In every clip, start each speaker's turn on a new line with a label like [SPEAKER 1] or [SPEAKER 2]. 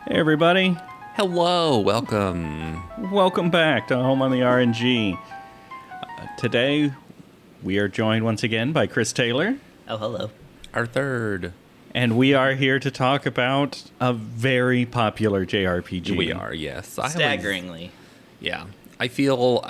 [SPEAKER 1] Hey everybody,
[SPEAKER 2] Hello, welcome.
[SPEAKER 1] welcome back to Home on the RNG. Today we are joined once again by Chris Taylor.
[SPEAKER 3] Oh, hello.
[SPEAKER 2] Our third.
[SPEAKER 1] And we are here to talk about a very popular JRPG.
[SPEAKER 2] We are, yes.
[SPEAKER 3] Staggeringly.
[SPEAKER 2] I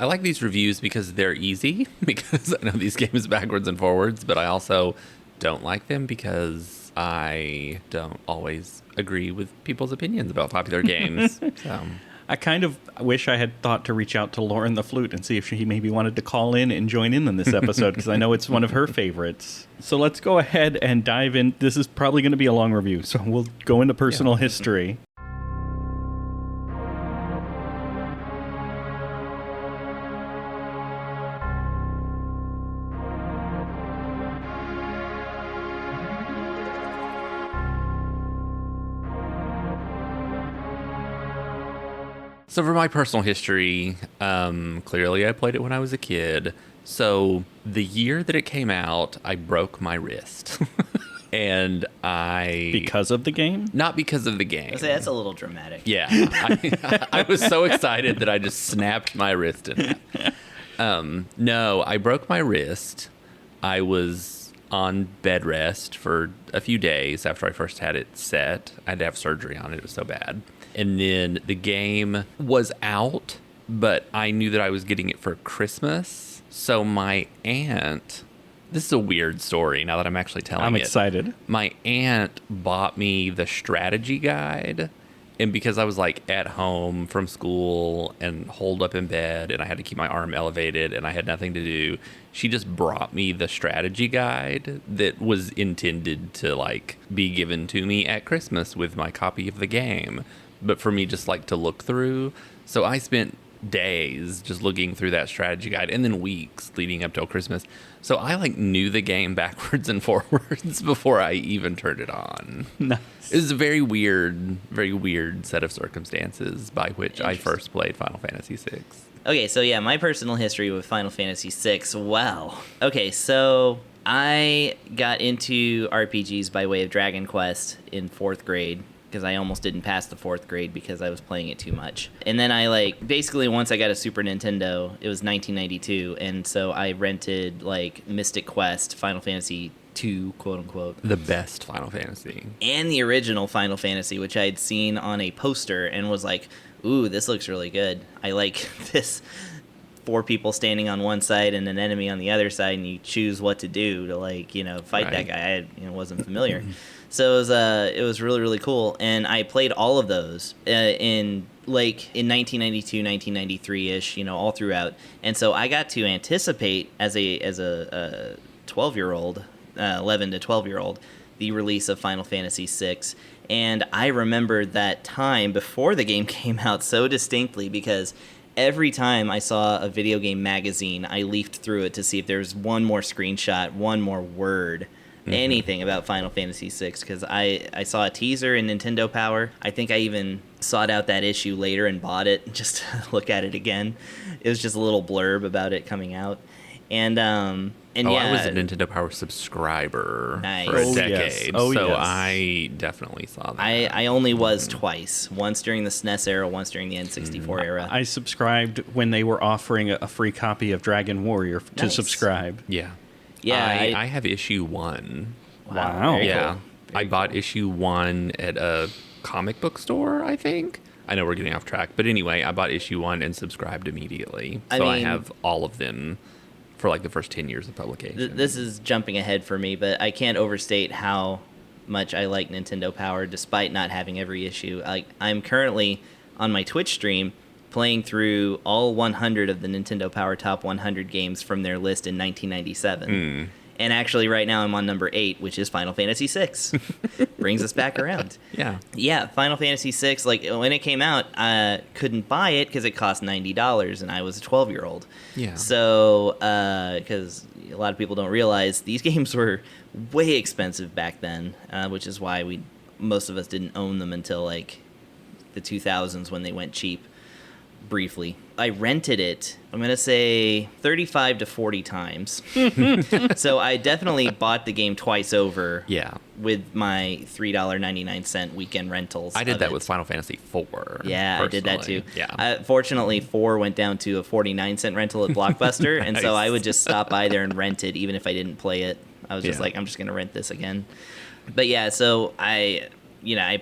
[SPEAKER 2] like these reviews because they're easy, because I know these games backwards and forwards, but I also don't like them because I don't always agree with people's opinions about popular games. So
[SPEAKER 1] I kind of wish I had thought to reach out to Lauren the Flute and see if she maybe wanted to call in and join in on this episode, because I know it's one of her favorites. So let's go ahead and dive in. This is probably going to be a long review, so we'll go into personal history.
[SPEAKER 2] So for my personal history, clearly I played it when I was a kid. So the year that it came out, I broke my wrist. And
[SPEAKER 1] Because of the game?
[SPEAKER 2] Not because of the game.
[SPEAKER 3] I say that's a little dramatic.
[SPEAKER 2] Yeah. I was so excited that I just snapped my wrist in half. No, I broke my wrist. I was on bed rest for a few days after I first had it set. I had to have surgery on it. It was so bad. And then the game was out, but I knew that I was getting it for Christmas. So my aunt, this is a weird story now that I'm actually telling it.
[SPEAKER 1] I'm excited.
[SPEAKER 2] My aunt bought me the strategy guide. And because I was like at home from school and holed up in bed and I had to keep my arm elevated and I had nothing to do, she just brought me the strategy guide that was intended to like be given to me at Christmas with my copy of the game, but for me just like to look through. So I spent days just looking through that strategy guide and then weeks leading up till Christmas. So I like knew the game backwards and forwards before I even turned it on.
[SPEAKER 1] Nice.
[SPEAKER 2] It was a very weird set of circumstances by which I first played Final Fantasy VI.
[SPEAKER 3] Okay, so yeah, my personal history with Final Fantasy VI. Wow. Okay, so I got into RPGs by way of Dragon Quest in 4th grade, because I almost didn't pass the 4th grade because I was playing it too much. And then I basically once I got a Super Nintendo, it was 1992, and so I rented Mystic Quest, Final Fantasy 2, quote unquote.
[SPEAKER 2] The best Final Fantasy.
[SPEAKER 3] And the original Final Fantasy, which I had seen on a poster and was like, ooh, this looks really good. I like this 4 people standing on one side and an enemy on the other side, and you choose what to do to fight that guy. I wasn't familiar. So it was really, really cool. And I played all of those in 1992, 1993-ish, all throughout. And so I got to anticipate as a 12-year-old, 11 to 12-year-old, the release of Final Fantasy VI. And I remembered that time before the game came out so distinctly because every time I saw a video game magazine, I leafed through it to see if there was one more screenshot, one more word, anything about Final Fantasy VI, because I saw a teaser in Nintendo Power. I think I even sought out that issue later and bought it just to look at it again. It was just a little blurb about it coming out. And yeah,
[SPEAKER 2] I was a Nintendo Power subscriber for a decade, I definitely saw that.
[SPEAKER 3] I only was twice, once during the SNES era, once during the N64 era.
[SPEAKER 1] I subscribed when they were offering a free copy of Dragon Warrior to subscribe.
[SPEAKER 2] Yeah.
[SPEAKER 3] Yeah,
[SPEAKER 2] I have issue 1.
[SPEAKER 1] Wow.
[SPEAKER 3] Very
[SPEAKER 2] Yeah.
[SPEAKER 3] cool.
[SPEAKER 2] I bought issue 1 at a comic book store, I think. I know we're getting off track, but anyway, I bought issue 1 and subscribed immediately. So I have all of them for like the first 10 years of publication.
[SPEAKER 3] This is jumping ahead for me, but I can't overstate how much I like Nintendo Power despite not having every issue. I'm currently on my Twitch stream playing through all 100 of the Nintendo Power Top 100 games from their list in 1997. And actually right now I'm on number 8, which is Final Fantasy VI. Brings us back around. Yeah, Final Fantasy VI, like when it came out, I couldn't buy it because it cost $90 and I was a 12-year-old.
[SPEAKER 2] Yeah.
[SPEAKER 3] So, because a lot of people don't realize these games were way expensive back then, which is why most of us didn't own them until like the 2000s when they went cheap. Briefly, I rented it, I'm going to say 35 to 40 times. So I definitely bought the game twice over with my $3.99 weekend rentals.
[SPEAKER 2] I did that with Final Fantasy IV.
[SPEAKER 3] Yeah, I did that too.
[SPEAKER 2] Yeah.
[SPEAKER 3] Fortunately, 4 went down to a 49-cent rental at Blockbuster, and so I would just stop by there and rent it even if I didn't play it. I was just like, I'm just going to rent this again. But yeah, so I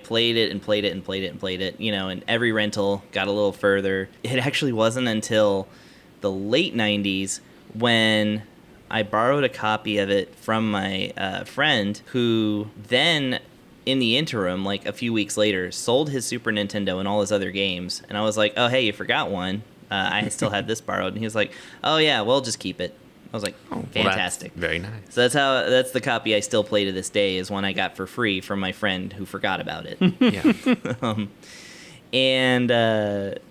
[SPEAKER 3] played it and played it and played it and played it, and every rental got a little further. It actually wasn't until the late 90s when I borrowed a copy of it from my friend who then, in the interim, like a few weeks later, sold his Super Nintendo and all his other games. And I was like, oh, hey, you forgot one. I still had this borrowed. And he was like, oh, yeah, well, just keep it. I was like, fantastic.
[SPEAKER 2] Well, very nice.
[SPEAKER 3] So that's the copy I still play to this day, is one I got for free from my friend who forgot about it. And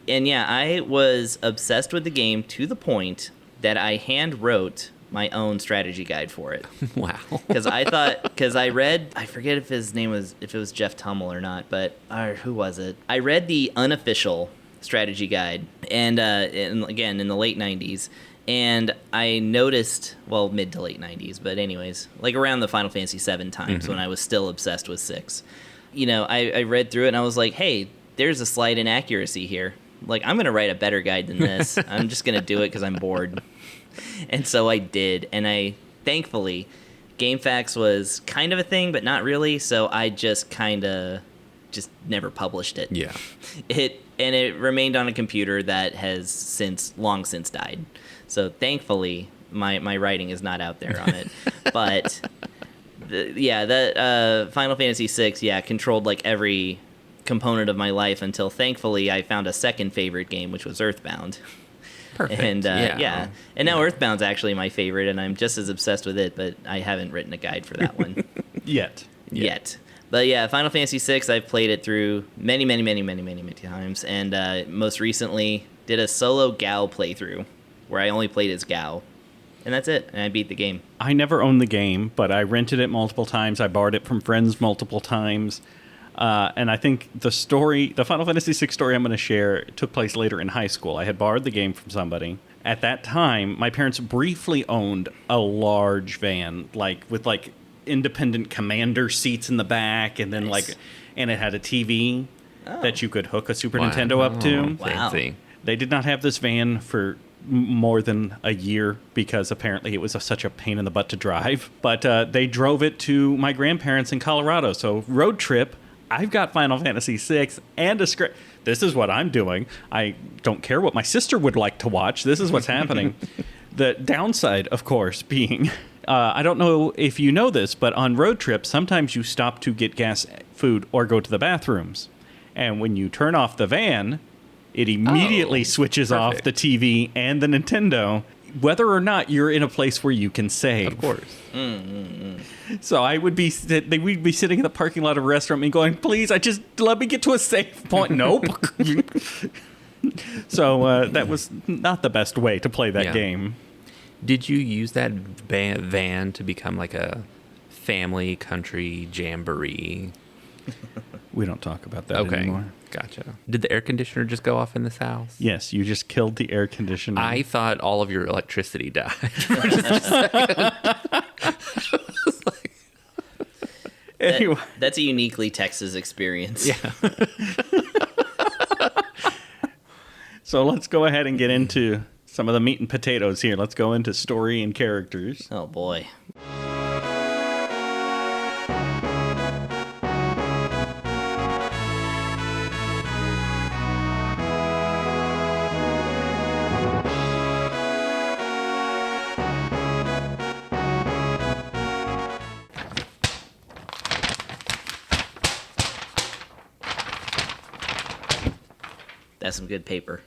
[SPEAKER 3] yeah, I was obsessed with the game to the point that I hand wrote my own strategy guide for it.
[SPEAKER 2] Wow.
[SPEAKER 3] Because I read, I forget if it was Jeff Tummel or not, but who was it? I read the unofficial strategy guide, and again in the late 90s. And I noticed, well, mid to late 90s, but anyways, like around the Final Fantasy VII times when I was still obsessed with 6. I read through it and I was like, hey, there's a slight inaccuracy here. Like, I'm going to write a better guide than this. I'm just going to do it because I'm bored. And so I did. And thankfully, GameFAQs was kind of a thing, but not really. So I just never published it.
[SPEAKER 2] Yeah.
[SPEAKER 3] It remained on a computer that has long since died. So thankfully, my writing is not out there on it. But Final Fantasy VI, controlled like every component of my life until thankfully I found a second favorite game, which was Earthbound.
[SPEAKER 2] Perfect.
[SPEAKER 3] And and now Earthbound's actually my favorite, and I'm just as obsessed with it, but I haven't written a guide for that one
[SPEAKER 1] yet.
[SPEAKER 3] But yeah, Final Fantasy VI, I've played it through many times, and most recently did a solo Gao playthrough where I only played as Gao, and that's it, and I beat the game.
[SPEAKER 1] I never owned the game, but I rented it multiple times. I borrowed it from friends multiple times, and I think the Final Fantasy VI story I'm going to share took place later in high school. I had borrowed the game from somebody. At that time, my parents briefly owned a large van, with independent commander seats in the back, and then
[SPEAKER 3] nice.
[SPEAKER 1] And it had a TV that you could hook a Super Nintendo up to.
[SPEAKER 3] Wow.
[SPEAKER 2] Fancy.
[SPEAKER 1] They did not have this van for more than a year because apparently it was such a pain in the butt to drive. But they drove it to my grandparents in Colorado. So road trip, I've got Final Fantasy VI and a script. This is what I'm doing. I don't care what my sister would like to watch. This is what's happening. The downside, of course, being... I don't know if you know this, but on road trips, sometimes you stop to get gas, food, or go to the bathrooms. And when you turn off the van, it immediately switches off the TV and the Nintendo, whether or not you're in a place where you can save.
[SPEAKER 2] Of course.
[SPEAKER 1] So we'd be sitting in the parking lot of a restaurant and going, please, let me get to a safe point. Nope. So that was not the best way to play that game.
[SPEAKER 2] Did you use that van to become like a family country jamboree?
[SPEAKER 1] We don't talk about that anymore.
[SPEAKER 2] Gotcha. Did the air conditioner just go off in this house?
[SPEAKER 1] Yes, you just killed the air conditioner.
[SPEAKER 2] I thought all of your electricity died for just a second.
[SPEAKER 1] Anyway.
[SPEAKER 3] That's a uniquely Texas experience.
[SPEAKER 2] Yeah.
[SPEAKER 1] So let's go ahead and get into some of the meat and potatoes here. Let's go into story and characters.
[SPEAKER 3] Oh, boy. That's some good paper.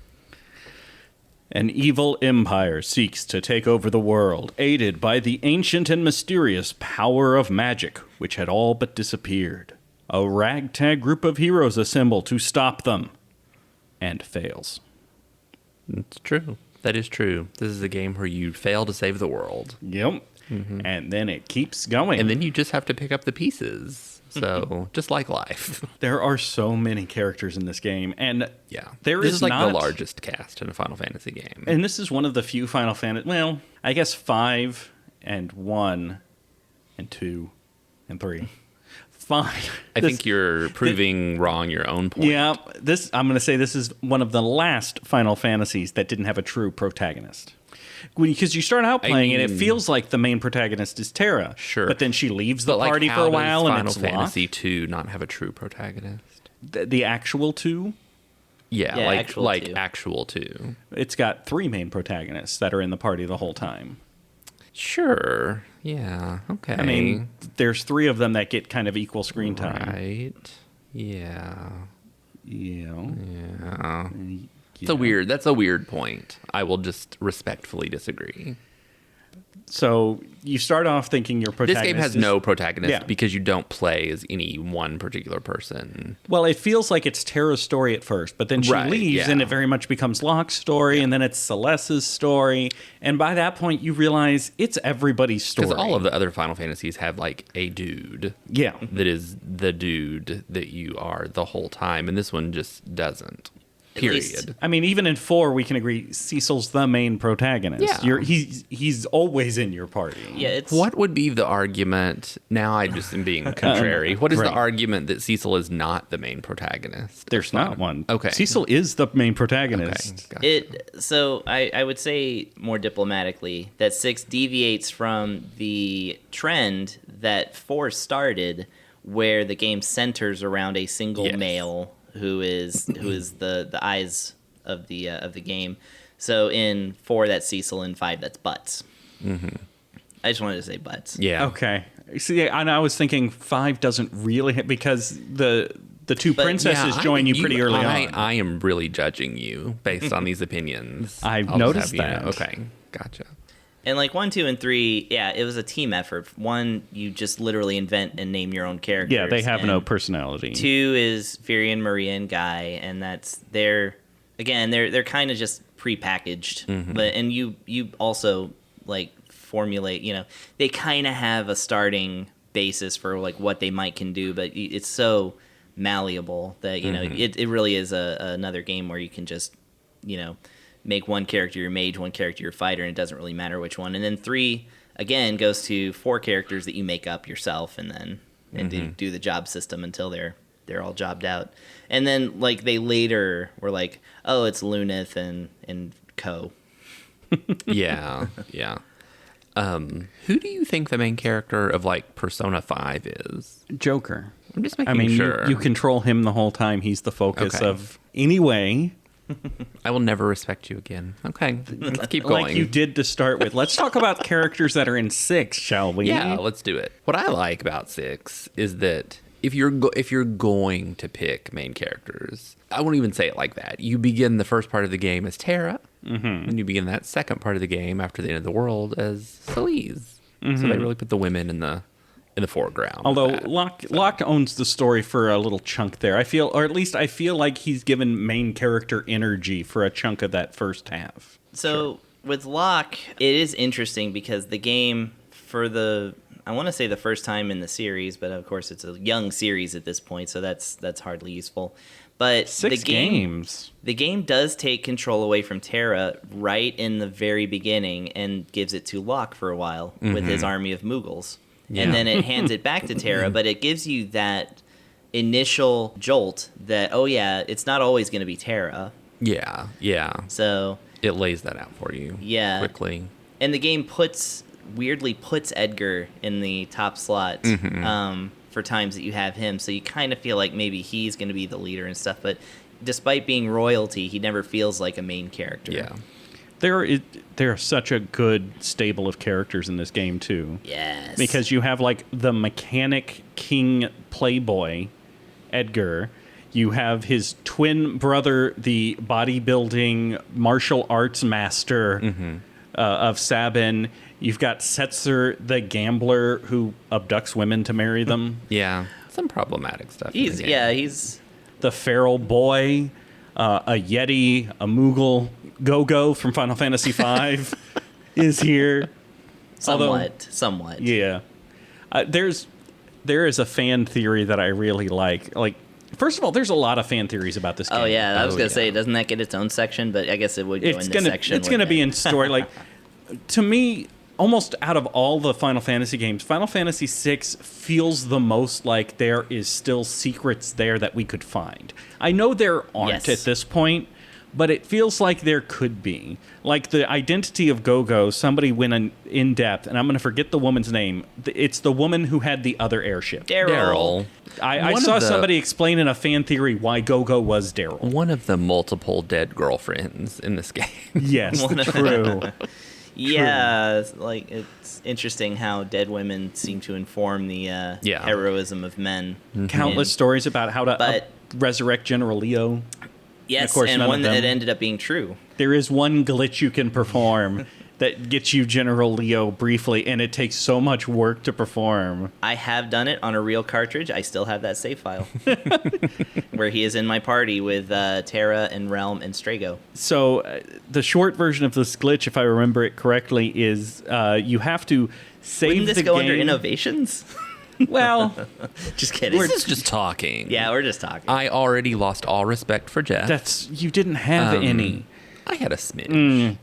[SPEAKER 1] An evil empire seeks to take over the world, aided by the ancient and mysterious power of magic, which had all but disappeared. A ragtag group of heroes assemble to stop them, and fails.
[SPEAKER 2] It's true. That is true. This is a game where you fail to save the world.
[SPEAKER 1] Yep. And then it keeps going.
[SPEAKER 2] And then you just have to pick up the pieces. So, just like life.
[SPEAKER 1] There are so many characters in this game, and
[SPEAKER 2] Yeah.
[SPEAKER 1] there
[SPEAKER 2] this
[SPEAKER 1] is
[SPEAKER 2] is like
[SPEAKER 1] not
[SPEAKER 2] the largest cast in a Final Fantasy game.
[SPEAKER 1] And this is one of the few Final Fantasy. Well, I guess 5 and 1 and 2 and 3. 5.
[SPEAKER 2] I think you're proving wrong your own point.
[SPEAKER 1] Yeah, I'm going to say this is one of the last Final Fantasies that didn't have a true protagonist. Because you start out playing and it feels like the main protagonist is Terra.
[SPEAKER 2] Sure.
[SPEAKER 1] But then she leaves the
[SPEAKER 2] But
[SPEAKER 1] party for a while
[SPEAKER 2] Final
[SPEAKER 1] and it's
[SPEAKER 2] Fantasy
[SPEAKER 1] Locke.
[SPEAKER 2] 2 not have a true protagonist?
[SPEAKER 1] The actual 2,
[SPEAKER 2] Yeah,
[SPEAKER 3] Yeah,
[SPEAKER 2] like
[SPEAKER 3] actual
[SPEAKER 2] like
[SPEAKER 3] 2.
[SPEAKER 2] actual 2.
[SPEAKER 1] it's got 3 main protagonists that are in the party the whole time.
[SPEAKER 2] Sure. Yeah. Okay.
[SPEAKER 1] I mean, there's 3 of them that get kind of equal screen time.
[SPEAKER 2] right. Yeah.
[SPEAKER 1] Yeah.
[SPEAKER 2] Yeah. That's a weird point. I will just respectfully disagree.
[SPEAKER 1] So you start off thinking your
[SPEAKER 2] This
[SPEAKER 1] protagonist
[SPEAKER 2] game has
[SPEAKER 1] is-
[SPEAKER 2] no protagonist
[SPEAKER 1] Yeah.
[SPEAKER 2] because you don't play as any one particular person.
[SPEAKER 1] Well, it feels like it's Terra's story at first, but then she
[SPEAKER 2] Right,
[SPEAKER 1] leaves
[SPEAKER 2] yeah.
[SPEAKER 1] and it very much becomes Locke's story, and then it's Celeste's story. And by that point, you realize it's everybody's story.
[SPEAKER 2] Because all of the other Final Fantasies have like a dude
[SPEAKER 1] Yeah.
[SPEAKER 2] that is the dude that you are the whole time, and this one just doesn't.
[SPEAKER 3] least-
[SPEAKER 2] Period.
[SPEAKER 1] I mean, even in 4, we can agree Cecil's the main protagonist.
[SPEAKER 2] Yeah.
[SPEAKER 1] He's always in your party.
[SPEAKER 3] Yeah, it's
[SPEAKER 2] What would be the argument? Now I just am being contrary. What is
[SPEAKER 1] Right.
[SPEAKER 2] the argument that Cecil is not the main protagonist?
[SPEAKER 1] There's not one.
[SPEAKER 2] Okay.
[SPEAKER 1] Cecil is the main
[SPEAKER 2] Okay.
[SPEAKER 1] protagonist.
[SPEAKER 2] Gotcha.
[SPEAKER 3] It so I would say more diplomatically that 6 deviates from the trend that 4 started, where the game centers around a single
[SPEAKER 2] Yes.
[SPEAKER 3] male who is the eyes of the game. So in 4 that's Cecil, in 5 that's Butts. I just wanted to say Butts.
[SPEAKER 2] Yeah.
[SPEAKER 1] Okay. See, and I was thinking 5 doesn't really because the 2
[SPEAKER 3] But-
[SPEAKER 1] princesses
[SPEAKER 2] Yeah,
[SPEAKER 1] join you pretty early on.
[SPEAKER 2] I am really judging you based on these opinions.
[SPEAKER 1] I've
[SPEAKER 2] I'll just
[SPEAKER 1] noticed
[SPEAKER 2] have you know.
[SPEAKER 1] that.
[SPEAKER 2] Okay. Gotcha.
[SPEAKER 3] And like 1, 2, and 3, yeah, it was a team effort. 1, you just literally invent and name your own characters.
[SPEAKER 1] Yeah, they have
[SPEAKER 3] and
[SPEAKER 1] no personality.
[SPEAKER 3] 2 is Virion, Maria, and Guy, and they're kind of just prepackaged. But and you also like formulate, they kind of have a starting basis for like what they can do, but it's so malleable that it really is another game where you can just make one character your mage, one character your fighter, and it doesn't really matter which one. And then 3 again goes to 4 characters that you make up yourself, and then do the job system until they're all jobbed out. And then like they later were like, oh, it's Lunith and Co.
[SPEAKER 2] Yeah. Yeah. Who do you think the main character of like Persona 5 is?
[SPEAKER 1] Joker.
[SPEAKER 2] I'm just making
[SPEAKER 1] I mean,
[SPEAKER 2] sure.
[SPEAKER 1] you control him the whole time. He's the focus
[SPEAKER 2] Okay.
[SPEAKER 1] of anyway.
[SPEAKER 2] I will never respect you again. Okay. Let's keep going.
[SPEAKER 1] Like you did to start with. Let's talk about characters that are in 6, shall we?
[SPEAKER 2] Yeah, let's do it. What I like about 6 is that if you're going to pick main characters, I won't even say it like that. You begin the first part of the game as Terra, and you begin that second part of the game after the end of the world as Celise. So they really put the women in the foreground.
[SPEAKER 1] Although
[SPEAKER 2] of that.
[SPEAKER 1] Locke owns the story for a little chunk there. I feel like he's given main character energy for a chunk of that first half.
[SPEAKER 3] So with Locke, it is interesting because the game I want to say the first time in the series, but of course it's a young series at this point, so that's hardly useful. But
[SPEAKER 1] 6 games.
[SPEAKER 3] The game does take control away from Terra right in the very beginning and gives it to Locke for a while with his army of Moogles.
[SPEAKER 2] Yeah.
[SPEAKER 3] And then it hands it back to Terra, but it gives you that initial jolt that, oh yeah, it's not always going to be Terra.
[SPEAKER 2] Yeah.
[SPEAKER 3] So,
[SPEAKER 2] It lays that out for you
[SPEAKER 3] Yeah.
[SPEAKER 2] quickly.
[SPEAKER 3] and the game weirdly puts Edgar in the top slot for times that you have him, so you kind of feel like maybe he's going to be the leader and stuff, but despite being royalty, he never feels like a main character.
[SPEAKER 2] Yeah.
[SPEAKER 1] There are such a good stable of characters in this game too.
[SPEAKER 3] Yes.
[SPEAKER 1] Because you have like the mechanic king playboy, Edgar. You have his twin brother, the bodybuilding martial arts master of Sabin. You've got Setzer, the gambler who abducts women to marry them.
[SPEAKER 2] Yeah, some problematic stuff.
[SPEAKER 3] He's
[SPEAKER 1] The feral boy, a Yeti, a Moogle, Go-Go from Final Fantasy V is here.
[SPEAKER 3] somewhat.
[SPEAKER 1] Yeah. There is a fan theory that I really like. Like, first of all, there's a lot of fan theories about this game.
[SPEAKER 3] Oh yeah, I was gonna say, doesn't that get its own section? But I guess it would go in this section.
[SPEAKER 1] It's gonna be in story. Like, to me, almost out of all the Final Fantasy games, Final Fantasy VI feels the most like there is still secrets there that we could find. I know there aren't at this point, but it feels like there could be. Like the identity of Go-Go, somebody went in depth, and I'm going to forget the woman's name. It's the woman who had the other airship.
[SPEAKER 2] Daryl.
[SPEAKER 1] I saw somebody explain in a fan theory why Go-Go was Daryl.
[SPEAKER 2] One of the multiple dead girlfriends in this game.
[SPEAKER 1] Yes, true.
[SPEAKER 3] Yeah, like it's interesting how dead women seem to inform the heroism of men.
[SPEAKER 1] Countless stories about how to resurrect General Leo.
[SPEAKER 3] Yes,
[SPEAKER 1] and,
[SPEAKER 3] and one that ended up being true.
[SPEAKER 1] There is one glitch you can perform that gets you General Leo briefly, and it takes so much work to perform.
[SPEAKER 3] I have done it on a real cartridge. I still have that save file. Where he is in my party with Terra and Realm and Strago.
[SPEAKER 1] So the short version of this glitch, if I remember it correctly, is you have to save
[SPEAKER 3] Wouldn't this
[SPEAKER 1] the
[SPEAKER 3] go
[SPEAKER 1] game.
[SPEAKER 3] under innovations?
[SPEAKER 1] Well,
[SPEAKER 3] just kidding.
[SPEAKER 2] This is just talking.
[SPEAKER 3] Yeah, we're just talking.
[SPEAKER 2] I already lost all respect for Jeff.
[SPEAKER 1] You didn't have any.
[SPEAKER 2] I had a smidge.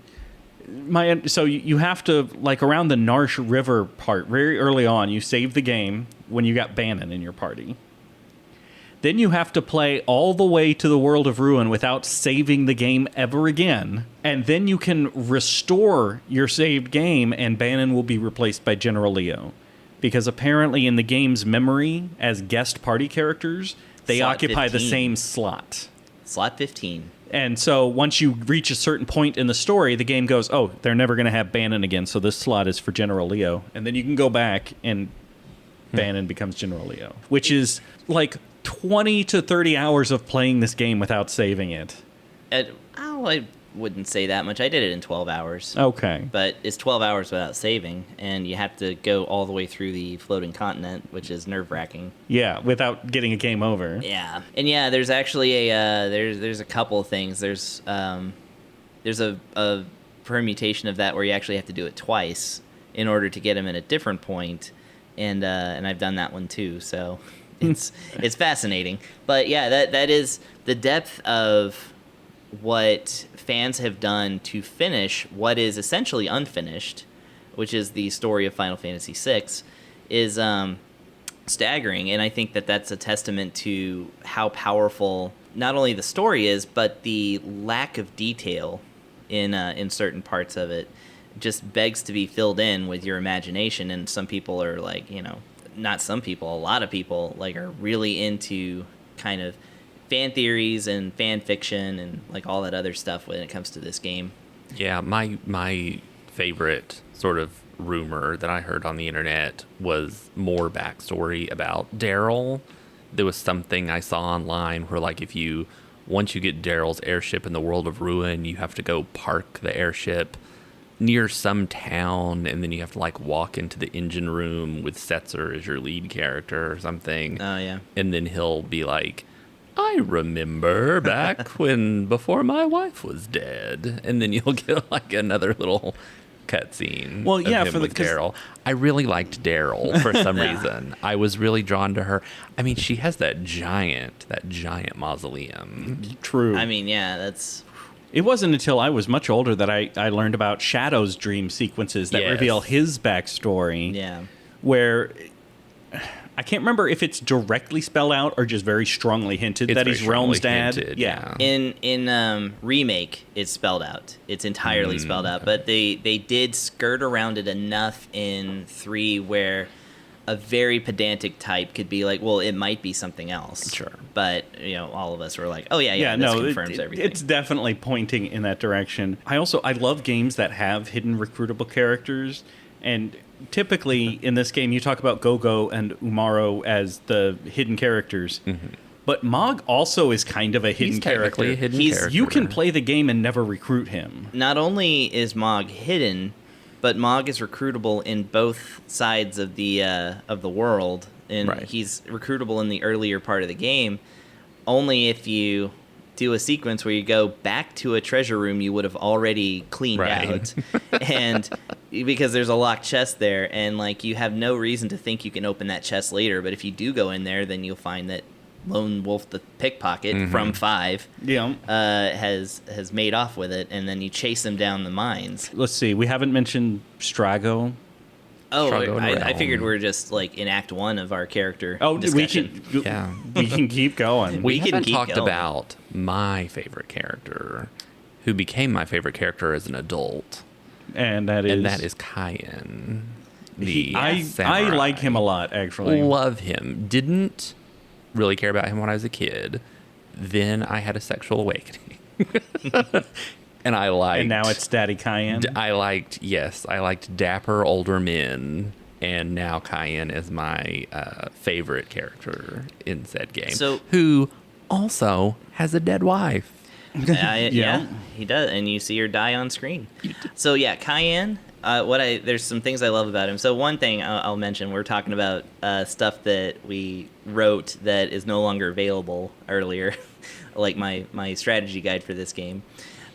[SPEAKER 1] So you have to, like, around the Narsh River part, very early on, you save the game when you got Bannon in your party. Then you have to play all the way to the World of Ruin without saving the game ever again. And then you can restore your saved game, and Bannon will be replaced by General Leo. Because apparently in the game's memory, as guest party characters, they occupy 15. The same slot.
[SPEAKER 3] Slot 15.
[SPEAKER 1] And so once you reach a certain point in the story, the game goes, oh, they're never going to have Bannon again, so this slot is for General Leo. And then you can go back and Bannon becomes General Leo, which is like 20 to 30 hours of playing this game without saving it.
[SPEAKER 3] I wouldn't say that much. I did it in 12 hours.
[SPEAKER 1] Okay.
[SPEAKER 3] But it's 12 hours without saving, and you have to go all the way through the floating continent, which is nerve-wracking.
[SPEAKER 1] Yeah, without getting a game over.
[SPEAKER 3] Yeah. And yeah, there's actually there's a couple of things. There's a permutation of that where you actually have to do it twice in order to get him at a different point, and I've done that one too, so it's fascinating. But yeah, that is the depth of what fans have done to finish what is essentially unfinished, which is the story of Final Fantasy VI, is staggering. And I think that that's a testament to how powerful not only the story is, but the lack of detail in certain parts of it just begs to be filled in with your imagination. And some people are like, not some people, a lot of people like are really into kind of fan theories and fan fiction and like all that other stuff when it comes to this game.
[SPEAKER 2] Yeah, my favorite sort of rumor that I heard on the internet was more backstory about Daryl. There was something I saw online where, like, once you get Daryl's airship in the World of Ruin, you have to go park the airship near some town, and then you have to like walk into the engine room with Setzer as your lead character or something.
[SPEAKER 3] Oh yeah.
[SPEAKER 2] And then he'll be like, I remember back before my wife was dead. And then you'll get like another little cutscene.
[SPEAKER 1] Well, yeah,
[SPEAKER 2] of him with Daryl. I really liked Daryl for some reason. I was really drawn to her. I mean, she has that giant mausoleum.
[SPEAKER 1] True.
[SPEAKER 3] I mean, yeah, that's.
[SPEAKER 1] It wasn't until I was much older that I learned about Shadow's dream sequences that reveal his backstory.
[SPEAKER 3] Yeah.
[SPEAKER 1] Where I can't remember if it's directly spelled out or just very strongly hinted that he's Realm's dad.
[SPEAKER 2] Hinted,
[SPEAKER 1] yeah.
[SPEAKER 3] In Remake, it's spelled out. It's entirely spelled out. But they did skirt around it enough in 3 where a very pedantic type could be like, well, it might be something else.
[SPEAKER 2] Sure.
[SPEAKER 3] But, all of us were like, oh, yeah, this confirms everything.
[SPEAKER 1] It's definitely pointing in that direction. I love games that have hidden recruitable characters. And typically in this game, you talk about Go-Go and Umaro as the hidden characters. Mm-hmm. But Mog also is kind of a hidden
[SPEAKER 2] He's technically
[SPEAKER 1] character.
[SPEAKER 2] a hidden
[SPEAKER 3] He's-
[SPEAKER 2] character.
[SPEAKER 1] You can play the game and never recruit him.
[SPEAKER 3] Not only is Mog hidden, but Mog is recruitable in both sides of the world, and
[SPEAKER 2] Right.
[SPEAKER 3] he's recruitable in the earlier part of the game. Only if you do a sequence where you go back to a treasure room you would have already cleaned
[SPEAKER 2] Right.
[SPEAKER 3] out, and because there's a locked chest there, and like you have no reason to think you can open that chest later. But if you do go in there, then you'll find that Lone Wolf the pickpocket from 5
[SPEAKER 1] Yeah.
[SPEAKER 3] has made off with it, and then you chase him down the mines.
[SPEAKER 1] Let's see. We haven't mentioned Strago.
[SPEAKER 3] Oh,
[SPEAKER 2] Struggle and
[SPEAKER 3] I
[SPEAKER 2] Realm.
[SPEAKER 3] figured we're just like in Act 1 of our character
[SPEAKER 1] Oh,
[SPEAKER 3] discussion.
[SPEAKER 2] Yeah.
[SPEAKER 1] we can keep going.
[SPEAKER 3] We can
[SPEAKER 2] haven't
[SPEAKER 3] keep
[SPEAKER 2] talked
[SPEAKER 3] going.
[SPEAKER 2] about my favorite character, who became my favorite character as an adult,
[SPEAKER 1] And that
[SPEAKER 2] is Cayenne. The
[SPEAKER 1] I
[SPEAKER 2] samurai.
[SPEAKER 1] like him a lot, actually.
[SPEAKER 2] Love him. Didn't really care about him when I was a kid. Then I had a sexual awakening. And I liked...
[SPEAKER 1] And now it's Daddy Cayenne.
[SPEAKER 2] I liked dapper older men, and now Cayenne is my favorite character in said game.
[SPEAKER 3] So-
[SPEAKER 2] who also has a dead wife.
[SPEAKER 3] Yeah, he does, and you see her die on screen. So yeah, Cayenne. There's some things I love about him. So one thing I'll mention, we're talking about stuff that we wrote that is no longer available earlier, like my strategy guide for this game.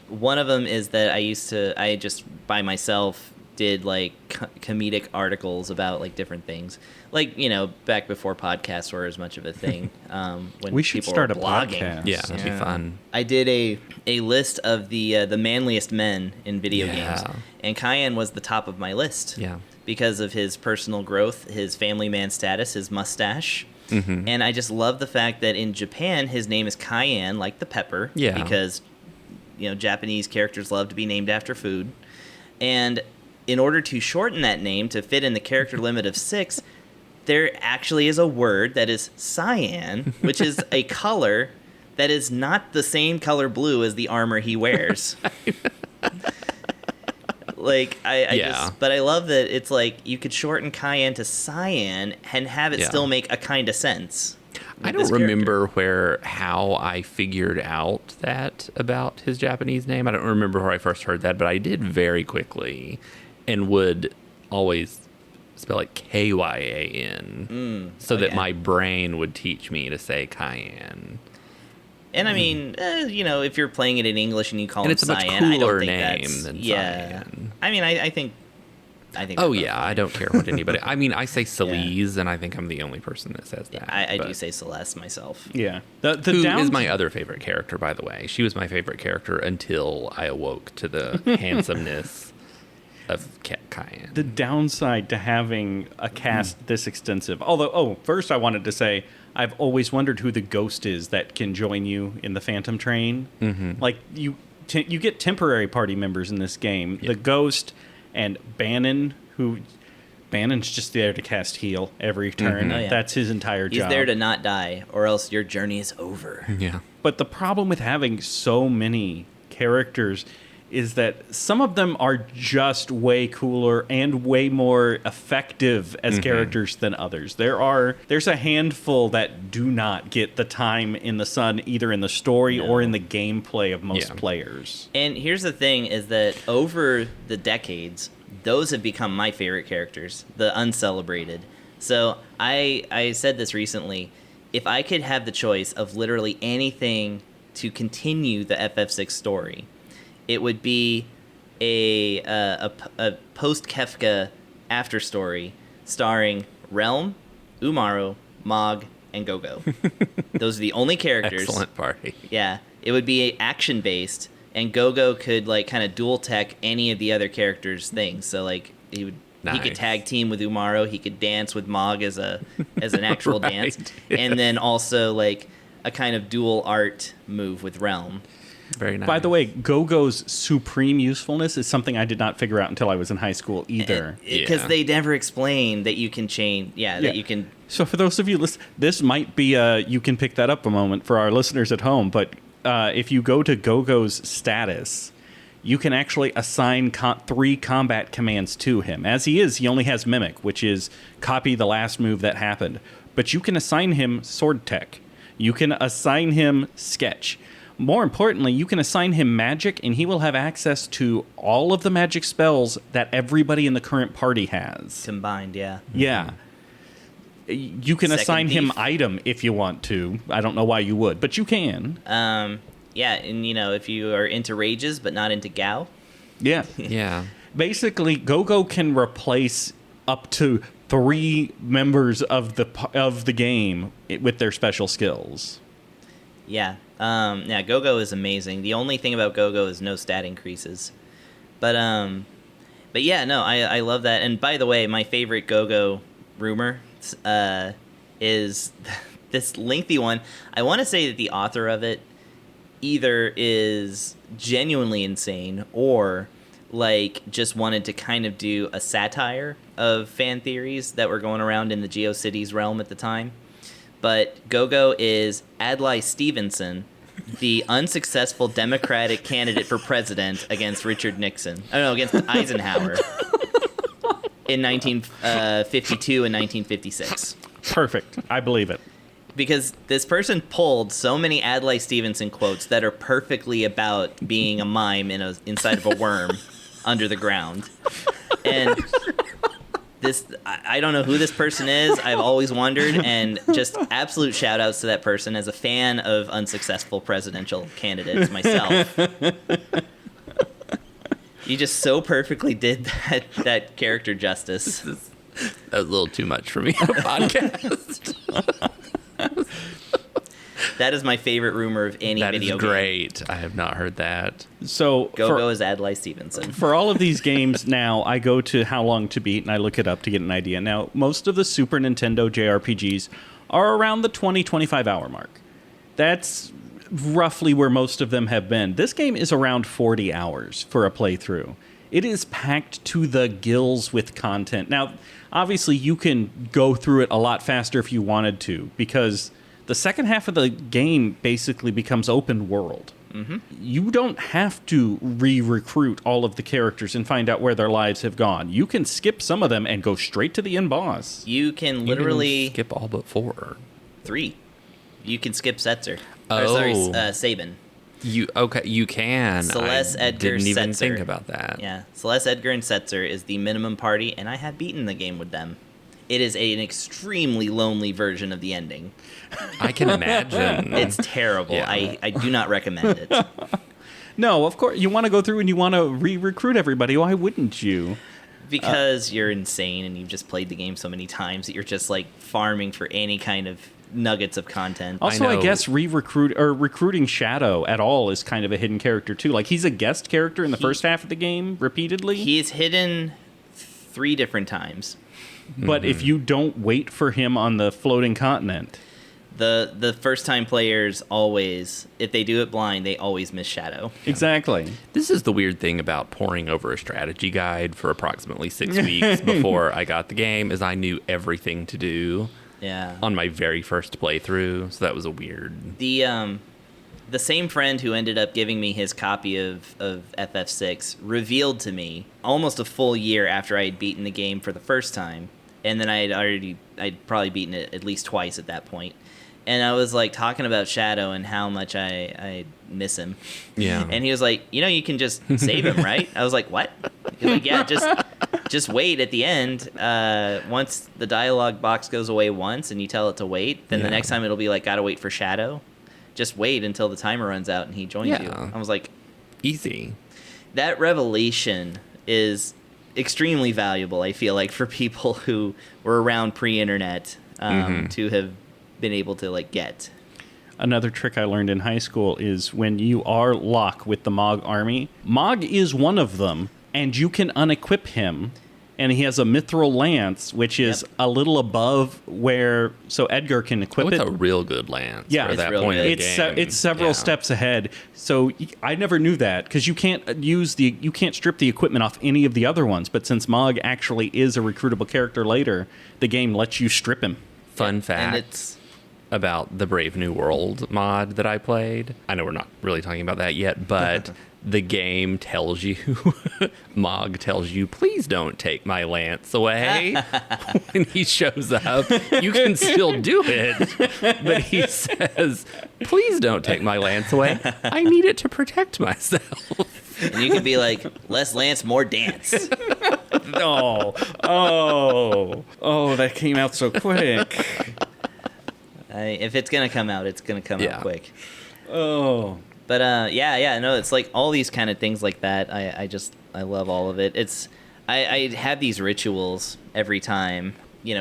[SPEAKER 3] One of them is that I just by myself did like comedic articles about like different things, like back before podcasts were as much of a thing. When
[SPEAKER 1] We should
[SPEAKER 3] people
[SPEAKER 1] start
[SPEAKER 3] were
[SPEAKER 1] a
[SPEAKER 3] blogging.
[SPEAKER 1] podcast.
[SPEAKER 2] Yeah, that'd be fun.
[SPEAKER 3] I did a list of the manliest men in video games,
[SPEAKER 2] Yeah.
[SPEAKER 3] and Cayenne was the top of my list.
[SPEAKER 2] Yeah.
[SPEAKER 3] Because of his personal growth, his family man status, his mustache.
[SPEAKER 2] Mm-hmm.
[SPEAKER 3] And I just love the fact that in Japan his name is Cayenne, like the pepper.
[SPEAKER 2] Yeah.
[SPEAKER 3] Because Japanese characters love to be named after food. And in order to shorten that name to fit in the character limit of 6, there actually is a word that is cyan, which is a color that is not the same color blue as the armor he wears. Like, but I love that it's like you could shorten cayenne to cyan and have it still make a kind of sense.
[SPEAKER 2] I don't remember how I figured out that about his Japanese name. I don't remember where I first heard that, but I did very quickly, and would always spell it Kyan, so that my brain would teach me to say Cayenne.
[SPEAKER 3] And I mean, if you're playing it in English and you call
[SPEAKER 2] And
[SPEAKER 3] him
[SPEAKER 2] it's a much
[SPEAKER 3] cyan, I don't
[SPEAKER 2] cooler
[SPEAKER 3] think
[SPEAKER 2] name
[SPEAKER 3] that's,
[SPEAKER 2] than
[SPEAKER 3] yeah.
[SPEAKER 2] Cyan.
[SPEAKER 3] I mean, I think.
[SPEAKER 2] Oh yeah, I don't care what anybody. I mean, I say Celeste, and I think I'm the only person that says that.
[SPEAKER 3] I do
[SPEAKER 2] but-
[SPEAKER 3] say Celeste myself.
[SPEAKER 1] Yeah.
[SPEAKER 2] Who is my other favorite character, by the way. She was my favorite character until I awoke to the handsomeness of Cayenne.
[SPEAKER 1] The downside to having a cast this extensive, although, first I wanted to say, I've always wondered who the ghost is that can join you in the Phantom Train. Mm-hmm. Like, you get temporary party members in this game. Yep. The ghost and Bannon, Bannon's just there to cast heal every turn.
[SPEAKER 2] Mm-hmm.
[SPEAKER 3] Oh, yeah.
[SPEAKER 1] That's his entire job.
[SPEAKER 3] He's there to not die, or else your journey is over.
[SPEAKER 2] Yeah.
[SPEAKER 1] But the problem with having so many characters is that some of them are just way cooler and way more effective as characters than others. There's a handful that do not get the time in the sun, either in the story or in the gameplay of most players.
[SPEAKER 3] And here's the thing is that over the decades, those have become my favorite characters, the uncelebrated. So I said this recently, if I could have the choice of literally anything to continue the FF6 story, it would be a post-Kefka after story starring Realm, Umaro, Mog, and Gogo. Those are the only characters.
[SPEAKER 2] Excellent party.
[SPEAKER 3] Yeah, it would be action-based, and Gogo could like kind of dual tech any of the other characters' things. So like he could tag team with Umaro, he could dance with Mog as an actual dance, and then also like a kind of dual art move with Realm.
[SPEAKER 2] Very nice.
[SPEAKER 1] By the way, Gogo's supreme usefulness is something I did not figure out until I was in high school either.
[SPEAKER 3] Because they never explain that you can change. Yeah, that you can.
[SPEAKER 1] So for those of you listening, this might be you can pick that up a moment for our listeners at home. But if you go to Gogo's status, you can actually assign 3 combat commands to him. As he only has Mimic, which is copy the last move that happened. But you can assign him sword tech. You can assign him sketch. More importantly, you can assign him magic, and he will have access to all of the magic spells that everybody in the current party has.
[SPEAKER 3] Combined, yeah.
[SPEAKER 1] Yeah. You can
[SPEAKER 3] Second
[SPEAKER 1] assign him
[SPEAKER 3] thief.
[SPEAKER 1] item if you want to. I don't know why you would, but you can.
[SPEAKER 3] Yeah, and if you are into rages but not into Gao,
[SPEAKER 1] Yeah.
[SPEAKER 2] Yeah.
[SPEAKER 1] Basically, Go-Go can replace up to 3 members of the game with their special skills.
[SPEAKER 3] yeah. Go-Go is amazing. The only thing about Go-Go is no stat increases. But yeah, no, I love that. And by the way, my favorite Go-Go rumor is this lengthy one. I want to say that the author of it either is genuinely insane or just wanted to kind of do a satire of fan theories that were going around in the GeoCities realm at the time. But Go-Go is Adlai Stevenson, the unsuccessful Democratic candidate for president against Richard Nixon. Against Eisenhower in 1952 and 1956.
[SPEAKER 1] Perfect. I believe it.
[SPEAKER 3] Because this person pulled so many Adlai Stevenson quotes that are perfectly about being a mime inside of a worm under the ground. And I don't know who this person is. I've always wondered, and just absolute shout outs to that person as a fan of unsuccessful presidential candidates myself. You just so perfectly did that character justice.
[SPEAKER 2] That was a little too much for me on a podcast.
[SPEAKER 3] That is my favorite rumor of any
[SPEAKER 2] That
[SPEAKER 3] video
[SPEAKER 2] is
[SPEAKER 3] game.
[SPEAKER 2] great. I have not heard that.
[SPEAKER 1] So
[SPEAKER 3] Go-Go is Adlai Stevenson.
[SPEAKER 1] for all of these games now, I go to how long to beat and I look it up to get an idea. Now, most of the Super Nintendo JRPGs are around the 20-25 hour mark. That's roughly where most of them have been. This game is around 40 hours for a playthrough. It is packed to the gills with content. Now, obviously, you can go through it a lot faster if you wanted to, because the second half of the game basically becomes open world. Mm-hmm. You don't have to re-recruit all of the characters and find out where their lives have gone. You can skip some of them and go straight to the end boss.
[SPEAKER 3] You can literally
[SPEAKER 2] You can skip all but 4.
[SPEAKER 3] 3. You can skip Setzer.
[SPEAKER 2] Oh.
[SPEAKER 3] Sabin.
[SPEAKER 2] You can.
[SPEAKER 3] Celeste,
[SPEAKER 2] I
[SPEAKER 3] Edgar,
[SPEAKER 2] didn't even
[SPEAKER 3] Setzer.
[SPEAKER 2] think about that.
[SPEAKER 3] Yeah, Celeste, Edgar, and Setzer is the minimum party, and I have beaten the game with them. It is an extremely lonely version of the ending.
[SPEAKER 2] I can imagine.
[SPEAKER 3] It's terrible.
[SPEAKER 2] Yeah.
[SPEAKER 3] I do not recommend it.
[SPEAKER 1] No, of course, you want to go through and you want to re-recruit everybody. Why wouldn't you?
[SPEAKER 3] Because you're insane and you've just played the game so many times that you're just farming for any kind of nuggets of content.
[SPEAKER 1] Also, I
[SPEAKER 2] know.
[SPEAKER 1] guess recruiting Shadow at all is kind of a hidden character too. He's a guest character in the first half of the game repeatedly.
[SPEAKER 3] He's hidden 3 different times.
[SPEAKER 1] But if you don't wait for him on the floating continent,
[SPEAKER 3] The first time players always, if they do it blind, they always miss Shadow.
[SPEAKER 1] exactly.
[SPEAKER 2] This is the weird thing about poring over a strategy guide for approximately 6 weeks before I got the game, is I knew everything to do
[SPEAKER 3] Yeah.
[SPEAKER 2] on my very first playthrough, so that was a weird...
[SPEAKER 3] The same friend who ended up giving me his copy of FF6 revealed to me almost a full year after I had beaten the game for the first time, and then I'd probably beaten it at least twice at that point. And I was talking about Shadow and how much I miss him.
[SPEAKER 2] Yeah.
[SPEAKER 3] And he was like, you can just save him, right? I was like, what? He was like, yeah, just wait at the end. Once the dialogue box goes away once and you tell it to wait, then the next time it'll be gotta wait for Shadow. Just wait until the timer runs out and he joins you. I was like,
[SPEAKER 2] easy.
[SPEAKER 3] that revelation is extremely valuable, I feel for people who were around pre-internet to have been able to get.
[SPEAKER 1] Another trick I learned in high school is when you are lock with the Mog army, Mog is one of them, and you can unequip him. And he has a mithril lance, which is a little above where... So Edgar can equip
[SPEAKER 2] It's
[SPEAKER 1] it.
[SPEAKER 2] a real good lance
[SPEAKER 1] Yeah,
[SPEAKER 2] for that
[SPEAKER 3] real
[SPEAKER 2] point
[SPEAKER 3] good.
[SPEAKER 2] in the game.
[SPEAKER 1] It's several steps ahead. So I never knew that, because you can't strip the equipment off any of the other ones. But since Mog actually is a recruitable character later, the game lets you strip him.
[SPEAKER 2] Fun
[SPEAKER 3] And
[SPEAKER 2] fact, about the Brave New World mod that I played. I know we're not really talking about that yet, but the game tells you, Mog tells you, please don't take my lance away. When he shows up, you can still do it, but he says, please don't take my lance away. I need it to protect myself.
[SPEAKER 3] And you can be like, less Lance, more dance.
[SPEAKER 1] No. Oh, that came out so quick.
[SPEAKER 3] If it's going to come out, it's going to come out quick.
[SPEAKER 1] Oh.
[SPEAKER 3] But no, it's like all these kind of things like that. I love all of it. I have these rituals every time,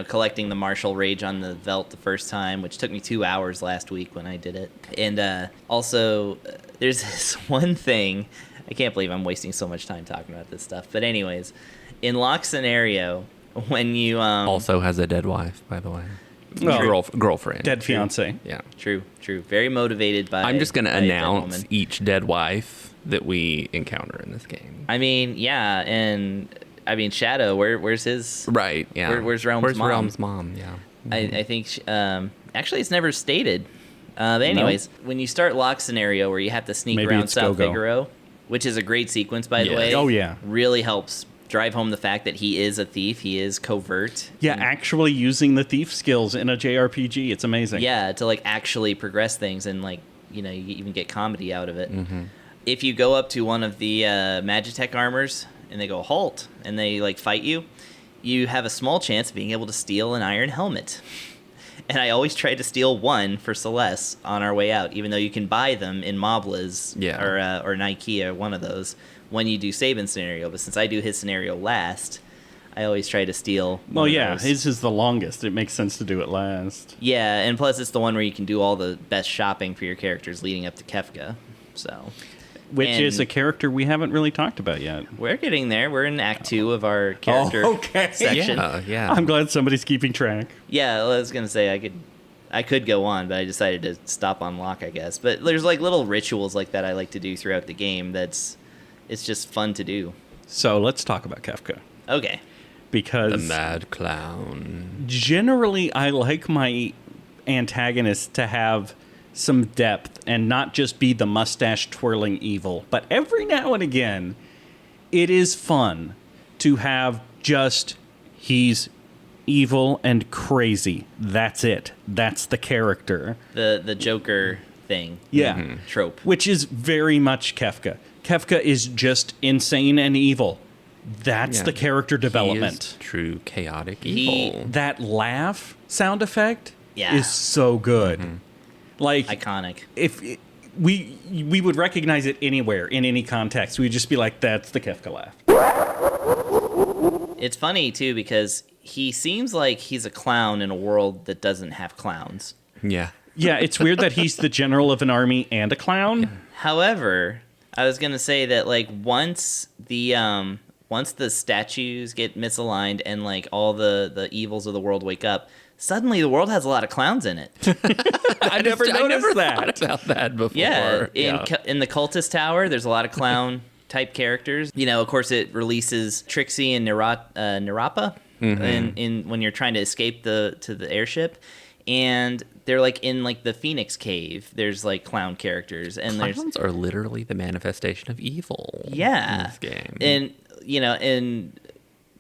[SPEAKER 3] collecting the martial rage on the Velt the first time, which took me 2 hours last week when I did it. And also, there's this one thing, I can't believe I'm wasting so much time talking about this stuff. But anyways, in Locke scenario, when you...
[SPEAKER 2] also has a dead wife, by the way.
[SPEAKER 1] Well,
[SPEAKER 2] girlfriend.
[SPEAKER 1] Dead fiance.
[SPEAKER 2] Yeah.
[SPEAKER 3] True. Very motivated by...
[SPEAKER 2] I'm just going to
[SPEAKER 3] by a dead
[SPEAKER 2] announce
[SPEAKER 3] woman.
[SPEAKER 2] each dead wife that we encounter in this game.
[SPEAKER 3] I mean, yeah, and... I mean, Shadow, where's his...
[SPEAKER 2] Right, yeah.
[SPEAKER 3] Where's Realm's
[SPEAKER 2] Where's
[SPEAKER 3] mom?
[SPEAKER 2] Realm's mom, yeah.
[SPEAKER 3] I think... actually, it's never stated. But anyways, when you start Locke scenario where you have to sneak
[SPEAKER 1] Maybe
[SPEAKER 3] around
[SPEAKER 1] it's
[SPEAKER 3] South
[SPEAKER 1] Go-Go.
[SPEAKER 3] Figaro, which is a great sequence, by the
[SPEAKER 2] Yeah.
[SPEAKER 3] way.
[SPEAKER 1] Oh, yeah.
[SPEAKER 3] Really helps drive home the fact that he is a thief. He is covert.
[SPEAKER 1] Yeah, actually using the thief skills in a JRPG. It's amazing.
[SPEAKER 3] Yeah, to like actually progress things and like, you even get comedy out of it.
[SPEAKER 2] Mm-hmm.
[SPEAKER 3] If you go up to one of the Magitech armors and they go halt and they like fight you, you have a small chance of being able to steal an iron helmet. And I always try to steal one for Celeste on our way out, even though you can buy them in Mobla's or Nike or one of those when you do Saban's scenario. But since I do his scenario last, I always try to steal
[SPEAKER 1] Well,
[SPEAKER 3] one of
[SPEAKER 1] yeah,
[SPEAKER 3] those.
[SPEAKER 1] his is the longest. It makes sense to do it last.
[SPEAKER 3] Yeah, and plus it's the one where you can do all the best shopping for your characters leading up to Kefka. So,
[SPEAKER 1] Which is a character we haven't really talked about yet.
[SPEAKER 3] we're getting there. We're in Act 2 of our character
[SPEAKER 1] okay.
[SPEAKER 3] section.
[SPEAKER 2] Yeah.
[SPEAKER 1] I'm glad somebody's keeping track.
[SPEAKER 3] Yeah, well, I was gonna say I could go on, but I decided to stop on Locke, I guess. But there's like little rituals like that I like to do throughout the game. It's just fun to do.
[SPEAKER 1] So let's talk about Kefka.
[SPEAKER 3] Okay.
[SPEAKER 1] Because
[SPEAKER 2] The mad clown.
[SPEAKER 1] generally I like my antagonists to have some depth and not just be the mustache twirling evil. But every now and again, it is fun to have just he's evil and crazy. That's it. That's the character.
[SPEAKER 3] The Joker thing.
[SPEAKER 1] Yeah.
[SPEAKER 3] Trope.
[SPEAKER 1] Which is very much Kefka. Kefka is just insane and evil. That's
[SPEAKER 2] Yeah.
[SPEAKER 1] the character
[SPEAKER 2] He
[SPEAKER 1] development.
[SPEAKER 2] is true chaotic
[SPEAKER 3] He-
[SPEAKER 2] evil.
[SPEAKER 1] That laugh sound effect
[SPEAKER 3] Yeah.
[SPEAKER 1] is so good. Like
[SPEAKER 3] Iconic.
[SPEAKER 1] if it, we would recognize it anywhere in any context, we'd just be like, "That's the Kefka laugh."
[SPEAKER 3] It's funny too because he seems like he's a clown in a world that doesn't have clowns.
[SPEAKER 2] Yeah.
[SPEAKER 1] Yeah, it's weird that he's the general of an army and a clown.
[SPEAKER 3] However, I was gonna say that like once the statues get misaligned and like all the evils of the world wake up, suddenly the world has a lot of clowns in it.
[SPEAKER 1] I never noticed that.
[SPEAKER 2] thought about that before.
[SPEAKER 3] Yeah, in the Cultist Tower, there's a lot of clown type characters. Of course, it releases Trixie and Narapa in when you're trying to escape to the airship, and they're like in like the Phoenix Cave. There's like clown characters, and
[SPEAKER 2] Clowns are literally the manifestation of evil. In this game.
[SPEAKER 3] and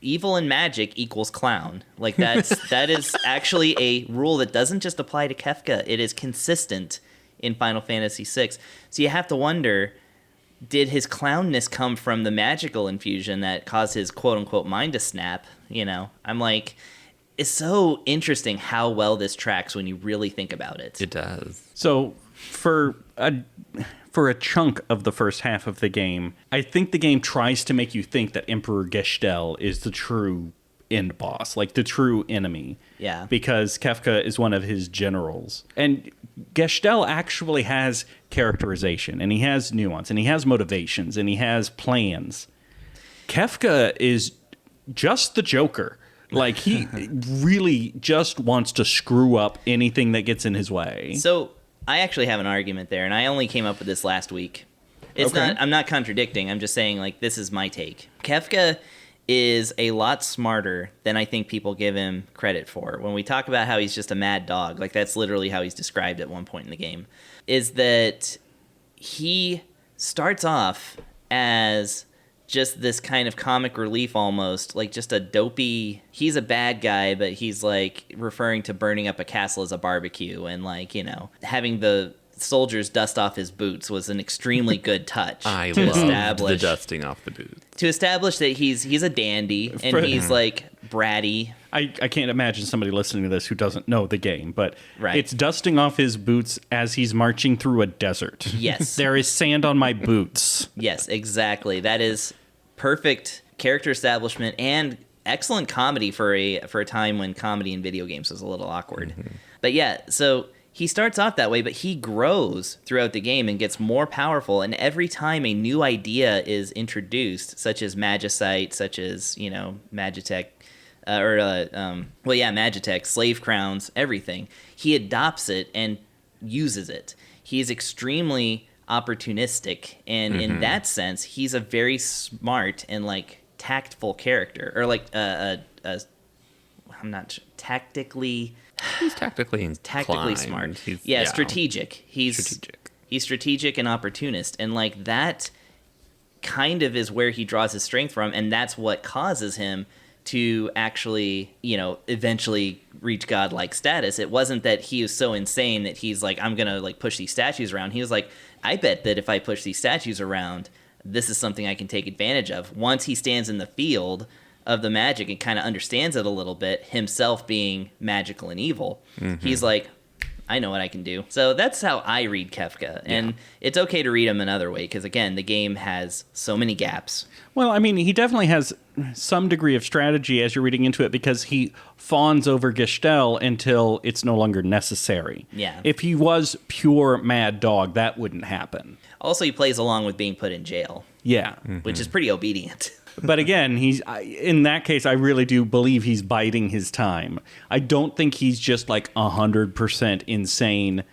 [SPEAKER 3] evil and magic equals clown. Like that is actually a rule that doesn't just apply to Kefka. It is consistent in Final Fantasy VI. So you have to wonder, did his clownness come from the magical infusion that caused his quote-unquote mind to snap? I'm like, it's so interesting how well this tracks when you really think about it.
[SPEAKER 2] It does.
[SPEAKER 1] So for a chunk of the first half of the game, I think the game tries to make you think that Emperor Geshtel is the true end boss, like the true enemy.
[SPEAKER 3] Yeah.
[SPEAKER 1] Because Kefka is one of his generals. And Geshtel actually has characterization, and he has nuance, and he has motivations, and he has plans. Kefka is just the Joker. Like, he really just wants to screw up anything that gets in his way.
[SPEAKER 3] So I actually have an argument there, and I only came up with this last week.
[SPEAKER 1] Okay.
[SPEAKER 3] I'm not contradicting. I'm just saying, like, this is my take. Kefka is a lot smarter than I think people give him credit for. When we talk about how he's just a mad dog, like that's literally how he's described at one point in the game, is that he starts off as just this kind of comic relief almost, like just a dopey, he's a bad guy, but he's like referring to burning up a castle as a barbecue, and like, you know, having the soldiers dust off his boots was an extremely good touch.
[SPEAKER 2] I
[SPEAKER 3] to
[SPEAKER 2] loved
[SPEAKER 3] establish
[SPEAKER 2] the dusting off the boots.
[SPEAKER 3] To establish that he's a dandy and he's like bratty.
[SPEAKER 1] I can't imagine somebody listening to this who doesn't know the game, but
[SPEAKER 3] Right.
[SPEAKER 1] it's dusting off his boots as he's marching through a desert.
[SPEAKER 3] Yes.
[SPEAKER 1] There is sand on my boots.
[SPEAKER 3] Yes, exactly. That is perfect character establishment and excellent comedy for a time when comedy in video games was a little awkward. But yeah, so he starts off that way, but he grows throughout the game and gets more powerful. And every time a new idea is introduced, such as Magicite, such as, you know, Magitech, Magitech, slave crowns, everything, he adopts it and uses it. He's extremely opportunistic, and in that sense, he's a very smart and like tactful character, or like I'm not sure, tactically.
[SPEAKER 2] He's tactically
[SPEAKER 3] Smart.
[SPEAKER 2] He's,
[SPEAKER 3] strategic. He's strategic and opportunist, and like that kind of is where he draws his strength from, and that's what causes him to actually, you know, eventually reach godlike status. It wasn't that he was so insane that he's like, I'm gonna like push these statues around. He was like, I bet that if I push these statues around, this is something I can take advantage of. Once he stands in the field of the magic and kind of understands it a little bit, himself being magical and evil, he's like, I know what I can do. So that's how I read Kefka. And it's okay to read him another way, because again, the game has so many gaps.
[SPEAKER 1] Well, I mean, he definitely has some degree of strategy as you're reading into it, because he fawns over Gestell until it's no longer necessary.
[SPEAKER 3] Yeah.
[SPEAKER 1] If he was pure mad dog, that wouldn't happen.
[SPEAKER 3] Also, he plays along with being put in jail,
[SPEAKER 1] Yeah.
[SPEAKER 3] which is pretty obedient.
[SPEAKER 1] But again, in that case, I really do believe he's biding his time. I don't think he's just like 100% insane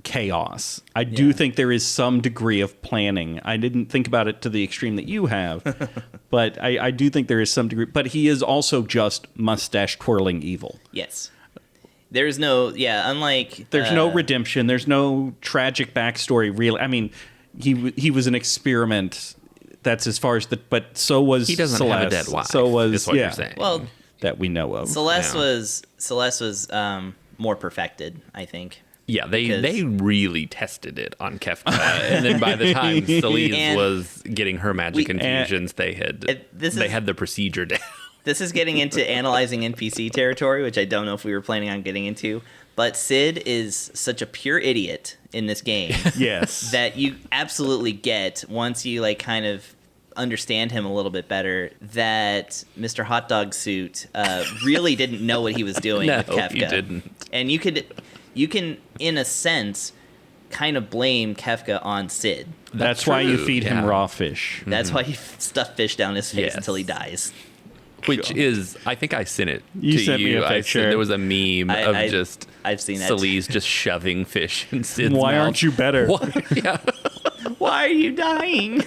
[SPEAKER 1] chaos. I do think there is some degree of planning. I didn't think about it to the extreme that you have, but I do think there is some degree. But he is also just mustache twirling evil.
[SPEAKER 3] Yes. There's no, unlike...
[SPEAKER 1] There's no redemption. There's no tragic backstory, really. I mean, he was an experiment. That's as far as but so was
[SPEAKER 2] he doesn't
[SPEAKER 1] Celeste.
[SPEAKER 2] have a dead wife.
[SPEAKER 1] So was
[SPEAKER 2] is what you're saying.
[SPEAKER 3] Well,
[SPEAKER 1] that we know of.
[SPEAKER 3] Celeste was more perfected, I think.
[SPEAKER 2] Yeah, they really tested it on Kefka, and then by the time Celeste was getting her magic infusions, they had the procedure down.
[SPEAKER 3] This is getting into analyzing NPC territory, which I don't know if we were planning on getting into. But Sid is such a pure idiot in this game.
[SPEAKER 1] Yes.
[SPEAKER 3] That you absolutely get, once you like kind of understand him a little bit better, that Mr. Hot Dog Suit really didn't know what he was doing with Kefka.
[SPEAKER 2] He didn't.
[SPEAKER 3] And you can, in a sense, kind of blame Kefka on Sid.
[SPEAKER 1] That's why you feed him raw fish.
[SPEAKER 3] That's why you stuff fish down his face until he dies.
[SPEAKER 2] Which is, I think I sent it to
[SPEAKER 1] You sent me a picture.
[SPEAKER 2] There was a meme of
[SPEAKER 3] I've seen that.
[SPEAKER 2] Celeste just shoving fish in Sid's
[SPEAKER 1] Why
[SPEAKER 2] mouth.
[SPEAKER 1] aren't you better?
[SPEAKER 3] Why are you dying?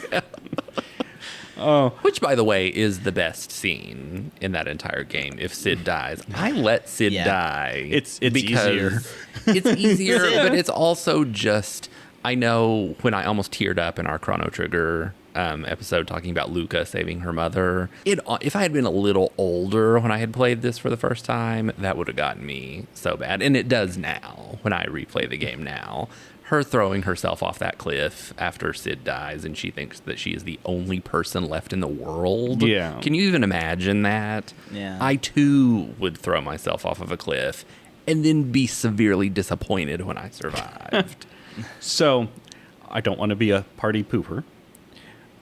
[SPEAKER 2] Which, by the way, is the best scene in that entire game. If Sid dies, I let Sid die.
[SPEAKER 1] It's
[SPEAKER 2] because
[SPEAKER 1] easier.
[SPEAKER 2] It's easier, but it's also just... I know when I almost teared up in our Chrono Trigger episode talking about Luca saving her mother. If I had been a little older when I had played this for the first time, that would have gotten me so bad. And it does now when I replay the game now. Her throwing herself off that cliff after Sid dies and she thinks that she is the only person left in the world.
[SPEAKER 1] Yeah.
[SPEAKER 2] Can you even imagine that?
[SPEAKER 3] Yeah.
[SPEAKER 2] I too would throw myself off of a cliff and then be severely disappointed when I survived.
[SPEAKER 1] So, I don't want to be a party pooper,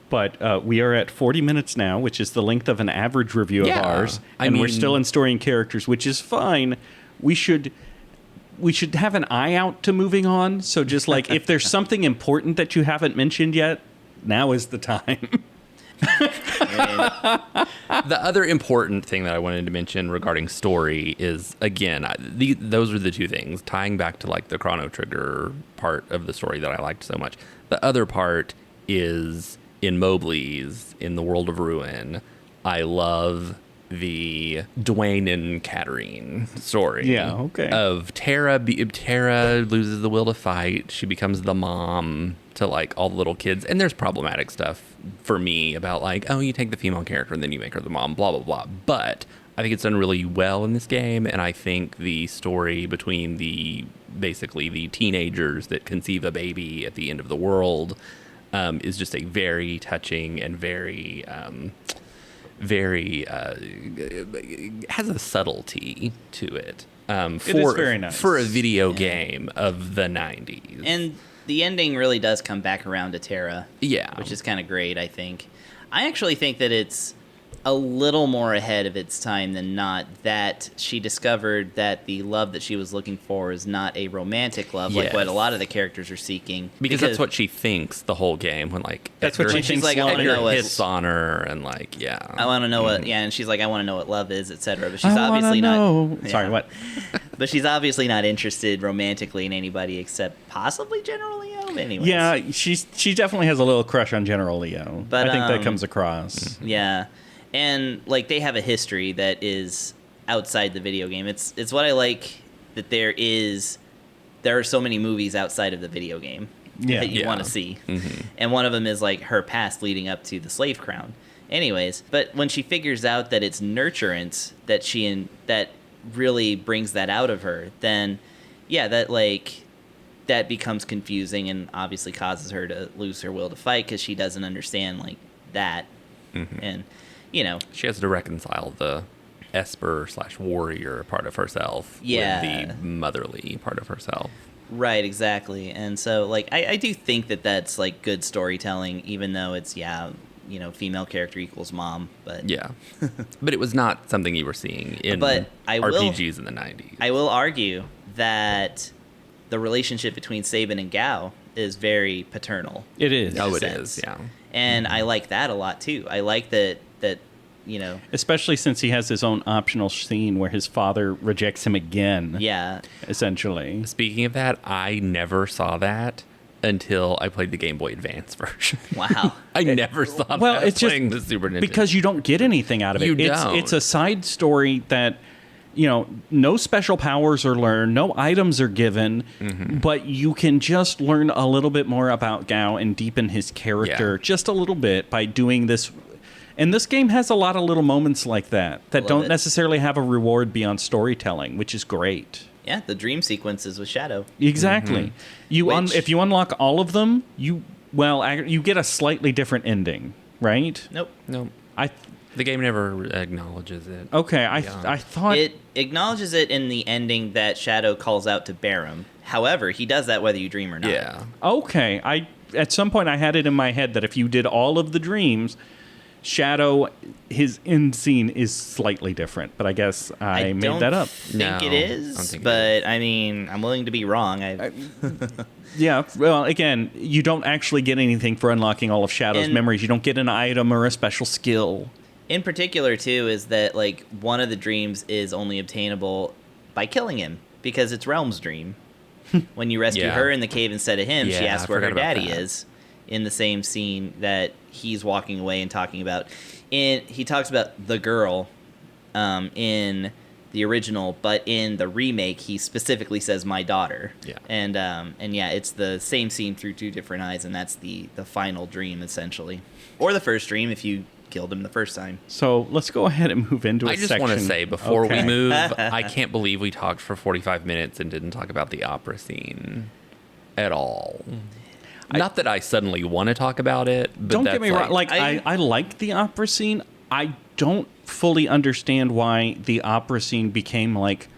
[SPEAKER 1] but we are at 40 minutes now, which is the length of an average review of ours, and we're still in story and characters, which is fine. We should have an eye out to moving on. So just like if there's something important that you haven't mentioned yet, now is the time.
[SPEAKER 2] The other important thing that I wanted to mention regarding story is, again, those are the two things, tying back to like the Chrono Trigger part of the story that I liked so much. The other part is in Mobley's, in the World of Ruin, I love the Dwayne and Katarine story.
[SPEAKER 1] Yeah, okay.
[SPEAKER 2] Of Tara loses the will to fight. She becomes the mom to like all the little kids. And there's problematic stuff for me about like, oh, you take the female character and then you make her the mom, blah, blah, blah. But I think it's done really well in this game. And I think the story between basically the teenagers that conceive a baby at the end of the world is just a very touching and very has a subtlety to it.
[SPEAKER 1] It is very nice.
[SPEAKER 2] For a video game of the 90s.
[SPEAKER 3] And the ending really does come back around to Tara.
[SPEAKER 2] Yeah.
[SPEAKER 3] Which is kind of great, I think. I actually think that it's a little more ahead of its time than not, that she discovered that the love that she was looking for is not a romantic love, like what a lot of the characters are seeking.
[SPEAKER 2] Because that's what she thinks the whole game, when like
[SPEAKER 1] that's what she thinks.
[SPEAKER 3] Like, I want to know what
[SPEAKER 2] hits on her, and like,
[SPEAKER 3] I want to know what, and she's like, I want to know what love is, etc. But she's obviously not. Yeah.
[SPEAKER 1] Sorry, what?
[SPEAKER 3] But she's obviously not interested romantically in anybody except possibly General Leo. Anyways.
[SPEAKER 1] Yeah, she definitely has a little crush on General Leo.
[SPEAKER 3] But
[SPEAKER 1] I think that comes across.
[SPEAKER 3] Yeah. And like they have a history that is outside the video game. It's what I like, that there are so many movies outside of the video game that you want to see. Mm-hmm. And one of them is like her past leading up to the slave crown. Anyways, but when she figures out that it's nurturance that really brings that out of her, then that becomes confusing and obviously causes her to lose her will to fight, because she doesn't understand like that. Mm-hmm. And she has
[SPEAKER 2] to reconcile the Esper/warrior part of herself with the motherly part of herself.
[SPEAKER 3] Right, exactly. And so, like, I do think that that's, like, good storytelling, even though it's, female character equals mom. But
[SPEAKER 2] yeah. But it was not something you were seeing in RPGs in the 90s.
[SPEAKER 3] I will argue that the relationship between Sabin and Gao is very paternal.
[SPEAKER 1] It is.
[SPEAKER 2] Oh, it is, yeah.
[SPEAKER 3] And I like that a lot, too. I like that.
[SPEAKER 1] Especially since he has his own optional scene where his father rejects him again.
[SPEAKER 3] Yeah.
[SPEAKER 1] Essentially.
[SPEAKER 2] Speaking of that, I never saw that until I played the Game Boy Advance version.
[SPEAKER 3] Wow.
[SPEAKER 2] I never saw that
[SPEAKER 1] it's
[SPEAKER 2] playing
[SPEAKER 1] just
[SPEAKER 2] the Super Nintendo.
[SPEAKER 1] Because you don't get anything out of it.
[SPEAKER 2] You don't.
[SPEAKER 1] It's a side story that, no special powers are learned, no items are given, but you can just learn a little bit more about Gao and deepen his character just a little bit by doing this. And this game has a lot of little moments like that don't necessarily have a reward beyond storytelling, which is great.
[SPEAKER 3] Yeah, the dream sequences with Shadow.
[SPEAKER 1] Exactly. If you unlock all of them, you get a slightly different ending, right?
[SPEAKER 3] Nope.
[SPEAKER 2] The game never acknowledges it.
[SPEAKER 1] Okay, I thought
[SPEAKER 3] it acknowledges it in the ending that Shadow calls out to Barum. However, he does that whether you dream or not.
[SPEAKER 2] Yeah.
[SPEAKER 1] Okay, at some point I had it in my head that if you did all of the dreams, Shadow, his end scene is slightly different, but I guess I made that up.
[SPEAKER 3] It is, but I mean, I'm willing to be wrong.
[SPEAKER 1] Yeah, well, again, you don't actually get anything for unlocking all of Shadow's memories. You don't get an item or a special skill.
[SPEAKER 3] In particular, too, is that like one of the dreams is only obtainable by killing him, because it's Realm's dream. When you rescue her in the cave instead of him, she asks where her daddy is. In the same scene that he's walking away and talking about. He talks about the girl in the original, but in the remake, he specifically says my daughter.
[SPEAKER 2] Yeah.
[SPEAKER 3] And it's the same scene through two different eyes, and that's the final dream, essentially. Or the first dream, if you killed him the first time.
[SPEAKER 1] So let's go ahead and move into a section.
[SPEAKER 2] I just want to say, before we move, I can't believe we talked for 45 minutes and didn't talk about the opera scene at all. Not that I suddenly want to talk about it, but
[SPEAKER 1] don't get me wrong. I like the opera scene. I don't fully understand why the opera scene became like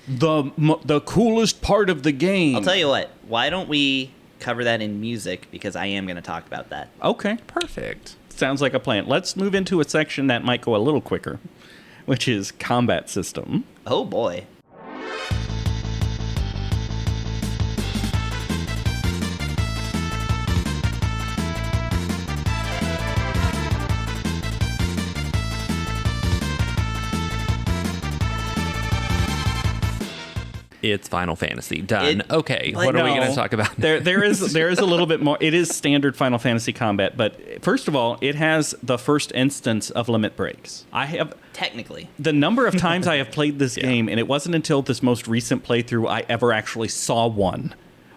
[SPEAKER 1] the coolest part of the game.
[SPEAKER 3] I'll tell you what. Why don't we cover that in music? Because I am going to talk about that.
[SPEAKER 1] Okay,
[SPEAKER 2] perfect.
[SPEAKER 1] Sounds like a plan. Let's move into a section that might go a little quicker, which is combat system.
[SPEAKER 3] Oh boy.
[SPEAKER 2] It's Final Fantasy. Done.
[SPEAKER 3] But
[SPEAKER 2] what are we
[SPEAKER 1] no.
[SPEAKER 2] going to talk about?
[SPEAKER 1] There is a little bit more. It is standard Final Fantasy combat, but first of all, it has the first instance of limit breaks. I have
[SPEAKER 3] Technically.
[SPEAKER 1] the number of times I have played this game, and it wasn't until this most recent playthrough I ever actually saw one.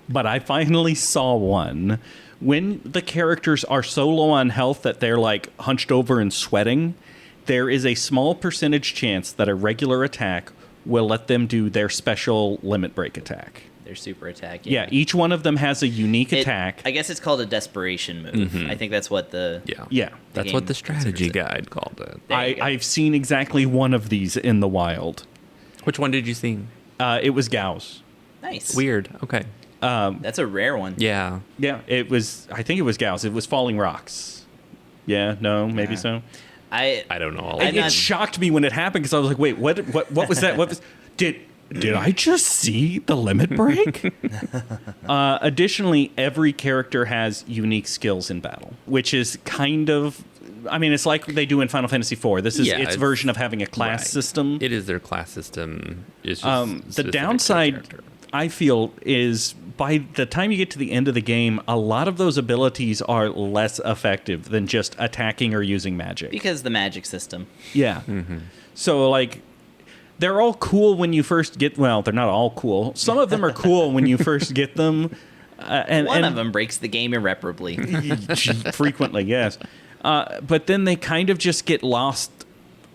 [SPEAKER 1] But I finally saw one. When the characters are so low on health that they're like hunched over and sweating, there is a small percentage chance that a regular attack will let them do their special limit break attack.
[SPEAKER 3] Their super attack.
[SPEAKER 1] Yeah, each one of them has a unique attack.
[SPEAKER 3] I guess it's called a desperation move. I think that's what the...
[SPEAKER 1] Yeah.
[SPEAKER 2] That's what the strategy guide called it.
[SPEAKER 1] I've seen exactly one of these in the wild.
[SPEAKER 2] Which one did you see?
[SPEAKER 1] It was Gao's.
[SPEAKER 3] Nice.
[SPEAKER 2] Weird. Okay.
[SPEAKER 3] That's a rare one.
[SPEAKER 2] Yeah.
[SPEAKER 1] Yeah, it was. I think it was Gao's. It was Falling Rocks. Yeah, no, maybe so.
[SPEAKER 3] I
[SPEAKER 2] don't know all
[SPEAKER 1] And
[SPEAKER 2] of
[SPEAKER 1] it shocked me when it happened because I was like, wait, what was that? What was did I just see the limit break? Additionally, every character has unique skills in battle, which is kind of, I mean, it's like they do in Final Fantasy IV. This is its version of having a class system.
[SPEAKER 2] It is their class system. It's just
[SPEAKER 1] the downside, I feel, is by the time you get to the end of the game, a lot of those abilities are less effective than just attacking or using magic.
[SPEAKER 3] because the magic system.
[SPEAKER 1] Yeah. So, like, they're all cool when you first get... Well, they're not all cool. Some of them are cool when you first get them.
[SPEAKER 3] One of them breaks the game irreparably.
[SPEAKER 1] Frequently, yes. But then they kind of just get lost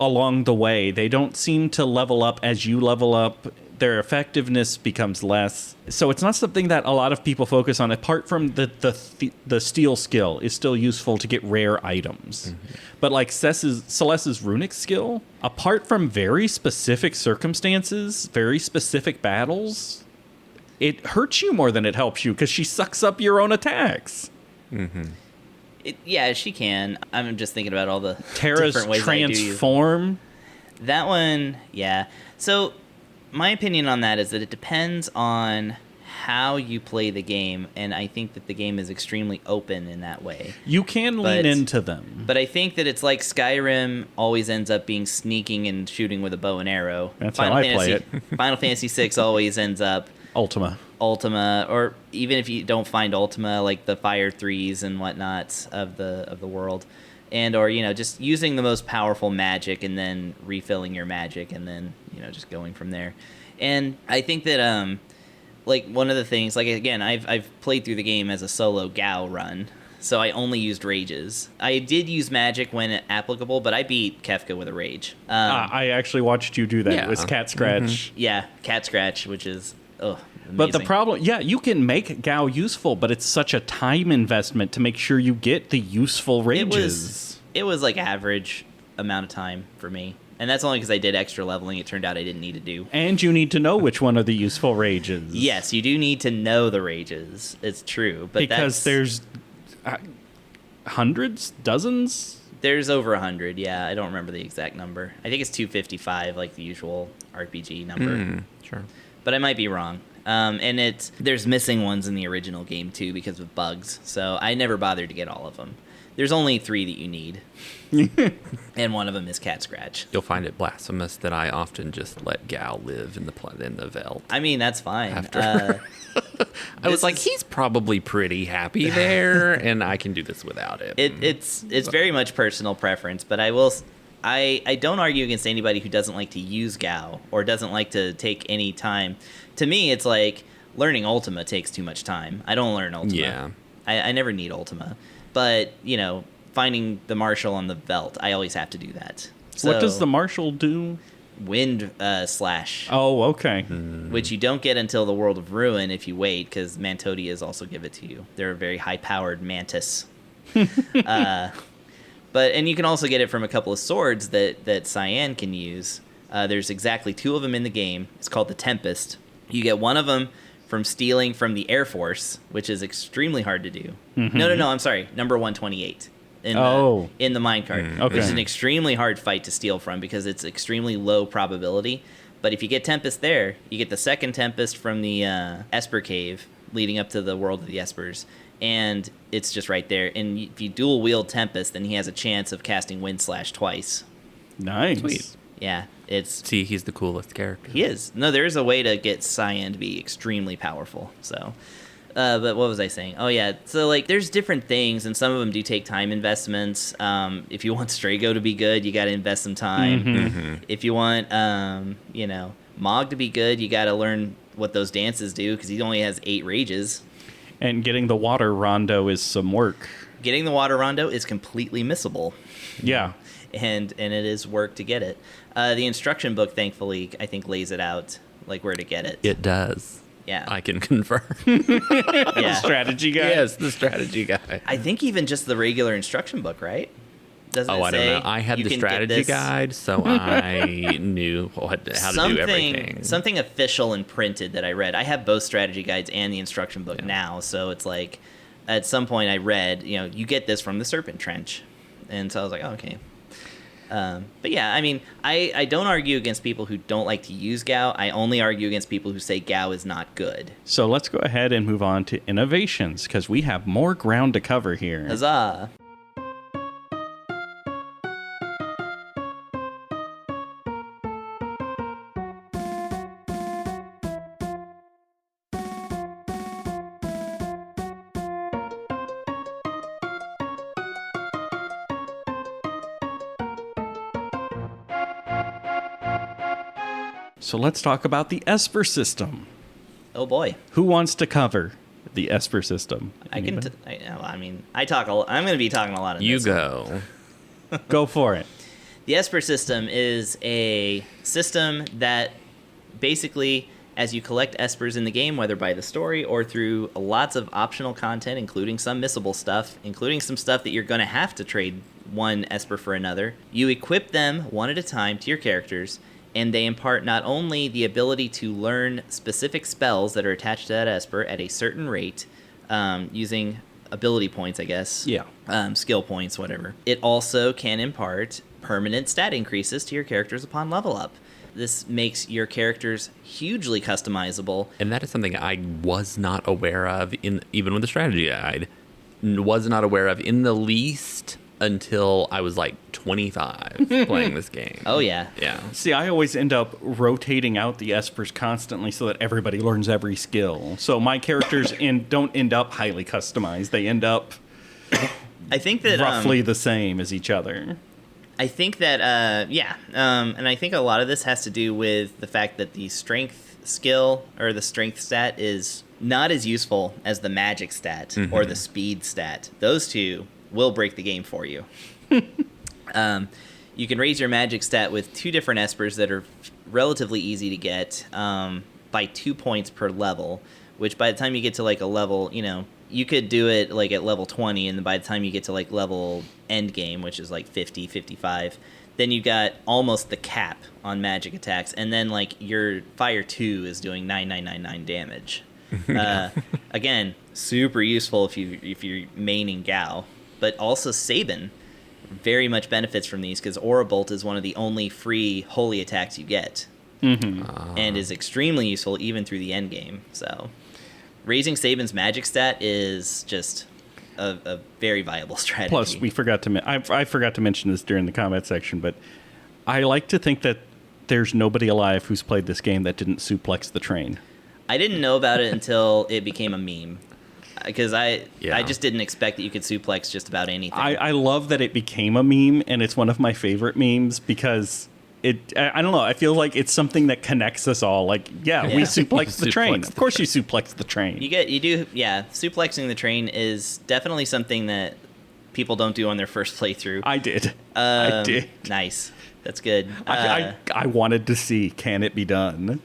[SPEAKER 1] along the way. They don't seem to level up as you level up. Their effectiveness becomes less. So it's not something that a lot of people focus on. Apart from the steal skill is still useful to get rare items. But like Celeste's runic skill, apart from very specific circumstances, very specific battles, it hurts you more than it helps you because she sucks up your own attacks.
[SPEAKER 3] Yeah, she can. I'm just thinking about all the
[SPEAKER 1] Terra's
[SPEAKER 3] different ways I do use.
[SPEAKER 1] transform.
[SPEAKER 3] That one, yeah. So my opinion on that is that it depends on how you play the game, and I think that the game is extremely open in that way.
[SPEAKER 1] You can lean into them.
[SPEAKER 3] But I think that it's like Skyrim always ends up being sneaking and shooting with a bow and arrow.
[SPEAKER 1] That's how I play it.
[SPEAKER 3] Final Fantasy VI always ends up
[SPEAKER 1] Ultima,
[SPEAKER 3] or even if you don't find Ultima, like the Fire 3s and whatnot of the world. And or, just using the most powerful magic and then refilling your magic and then, just going from there. And I think that like one of the things, like again, I've played through the game as a solo Gao run, so I only used rages. I did use magic when applicable, but I beat Kefka with a rage.
[SPEAKER 1] I actually watched you do that.
[SPEAKER 2] Yeah.
[SPEAKER 1] It was Cat Scratch.
[SPEAKER 3] Yeah, Cat Scratch, which is amazing.
[SPEAKER 1] But the problem, you can make Gao useful, but it's such a time investment to make sure you get the useful rages.
[SPEAKER 3] It was like average amount of time for me. And that's only because I did extra leveling. It turned out I didn't need to do.
[SPEAKER 1] And you need to know which one are the useful rages.
[SPEAKER 3] Yes, you do need to know the rages. It's true. But
[SPEAKER 1] because there's hundreds, dozens?
[SPEAKER 3] There's over 100, yeah. I don't remember the exact number. I think it's 255, like the usual RPG number.
[SPEAKER 2] Sure.
[SPEAKER 3] But I might be wrong. And there's missing ones in the original game, too, because of bugs. So I never bothered to get all of them. There's only 3 that you need. And one of them is Cat Scratch.
[SPEAKER 2] You'll find it blasphemous that I often just let Gao live in the Veld.
[SPEAKER 3] I mean, that's fine.
[SPEAKER 2] I was like, he's probably pretty happy there, and I can do this without it.
[SPEAKER 3] It's very much personal preference, but I don't argue against anybody who doesn't like to use Gao or doesn't like to take any time. To me, it's like learning Ultima takes too much time. I don't learn Ultima.
[SPEAKER 2] Yeah.
[SPEAKER 3] I never need Ultima. But, finding the Marshal on the Veld, I always have to do that. So,
[SPEAKER 1] what does the Marshal do?
[SPEAKER 3] Wind Slash.
[SPEAKER 1] Oh, okay.
[SPEAKER 3] Which you don't get until the World of Ruin if you wait, because Mantodias also give it to you. They're a very high-powered mantis. And you can also get it from a couple of swords that Cyan can use. There's exactly 2 of them in the game. It's called the Tempest. You get one of them from stealing from the Air Force, which is extremely hard to do. No, I'm sorry. Number 128 in the minecart.
[SPEAKER 1] Okay.
[SPEAKER 3] Which is an extremely hard fight to steal from because it's extremely low probability. But if you get Tempest there, you get the second Tempest from the Esper Cave leading up to the World of the Espers. And it's just right there. And if you dual wield Tempest, then he has a chance of casting Wind Slash twice.
[SPEAKER 1] Nice.
[SPEAKER 2] Sweet.
[SPEAKER 3] Yeah, it's
[SPEAKER 2] See, he's the coolest character.
[SPEAKER 3] he is. No, there is a way to get Cyan to be extremely powerful. So, but what was I saying? Oh yeah, so like there's different things, and some of them do take time investments. If you want Strago to be good, you got to invest some time. If you want, Mog to be good, you got to learn what those dances do because he only has 8 rages.
[SPEAKER 1] And getting the water rondo is some work.
[SPEAKER 3] Getting the water rondo is completely missable.
[SPEAKER 1] Yeah.
[SPEAKER 3] And it is work to get it. The instruction book, thankfully, I think lays it out, like where to get it.
[SPEAKER 2] It does.
[SPEAKER 3] Yeah.
[SPEAKER 2] I can confirm.
[SPEAKER 3] Yeah.
[SPEAKER 1] Strategy guy?
[SPEAKER 2] Yes, the strategy guy.
[SPEAKER 3] I think even just the regular instruction book, right? Doesn't
[SPEAKER 2] Oh,
[SPEAKER 3] it
[SPEAKER 2] I don't
[SPEAKER 3] say
[SPEAKER 2] know. I had
[SPEAKER 3] you
[SPEAKER 2] the
[SPEAKER 3] can get
[SPEAKER 2] strategy
[SPEAKER 3] this-
[SPEAKER 2] guide, so I knew how to do everything.
[SPEAKER 3] Something official and printed that I read. I have both strategy guides and the instruction book
[SPEAKER 2] Yeah.
[SPEAKER 3] now, so it's like at some point I read, you get this from the Serpent Trench. And so I was like, oh, okay. But yeah, I mean, I don't argue against people who don't like to use Gao. I only argue against people who say Gao is not good.
[SPEAKER 1] So let's go ahead and move on to innovations, because we have more ground to cover here.
[SPEAKER 3] Huzzah!
[SPEAKER 1] So let's talk about the Esper system.
[SPEAKER 3] Oh boy.
[SPEAKER 1] Who wants to cover the Esper system?
[SPEAKER 3] I'm going to be talking a lot of
[SPEAKER 2] You
[SPEAKER 3] this.
[SPEAKER 2] go.
[SPEAKER 1] Go for it.
[SPEAKER 3] The Esper system is a system that basically, as you collect Espers in the game, whether by the story or through lots of optional content, including some missable stuff, including some stuff that you're going to have to trade one Esper for another, you equip them one at a time to your characters, and they impart not only the ability to learn specific spells that are attached to that Esper at a certain rate, using ability points, I guess.
[SPEAKER 1] Yeah.
[SPEAKER 3] Skill points, whatever. It also can impart permanent stat increases to your characters upon level up. This makes your characters hugely customizable.
[SPEAKER 2] And that is something I was not aware of, even with the strategy guide. Was not aware of in the least until I was like 25 playing this game.
[SPEAKER 3] Oh, yeah.
[SPEAKER 2] Yeah.
[SPEAKER 1] See, I always end up rotating out the Espers constantly so that everybody learns every skill. So my characters don't end up highly customized. They end up
[SPEAKER 3] I think that
[SPEAKER 1] roughly the same as each other.
[SPEAKER 3] I think that, and I think a lot of this has to do with the fact that the strength skill or the strength stat is not as useful as the magic stat or the speed stat. Those two will break the game for you. You can raise your magic stat with 2 different Espers that are relatively easy to get by 2 points per level, which by the time you get to like a level, you could do it like at level 20, and then by the time you get to like level end game, which is like 50, 55, then you got almost the cap on magic attacks, and then like your fire 2 is doing 9999 damage. Again, super useful if you're maining Gao, but also Sabin very much benefits from these because Aura Bolt is one of the only free holy attacks you get, and is extremely useful even through the end game. So raising Sabin's magic stat is just a very viable strategy.
[SPEAKER 1] Plus, we forgot to I forgot to mention this during the combat section, but I like to think that there's nobody alive who's played this game that didn't suplex the train.
[SPEAKER 3] I didn't know about it until it became a meme. Because I just didn't expect that you could suplex just about anything.
[SPEAKER 1] I love that it became a meme, and it's one of my favorite memes because I don't know, I feel like it's something that connects us all. Like, we suplex the train. Of course you suplex the train.
[SPEAKER 3] Suplexing the train is definitely something that people don't do on their first playthrough.
[SPEAKER 1] I did. I did.
[SPEAKER 3] Nice. That's good.
[SPEAKER 1] I wanted to see, can it be done?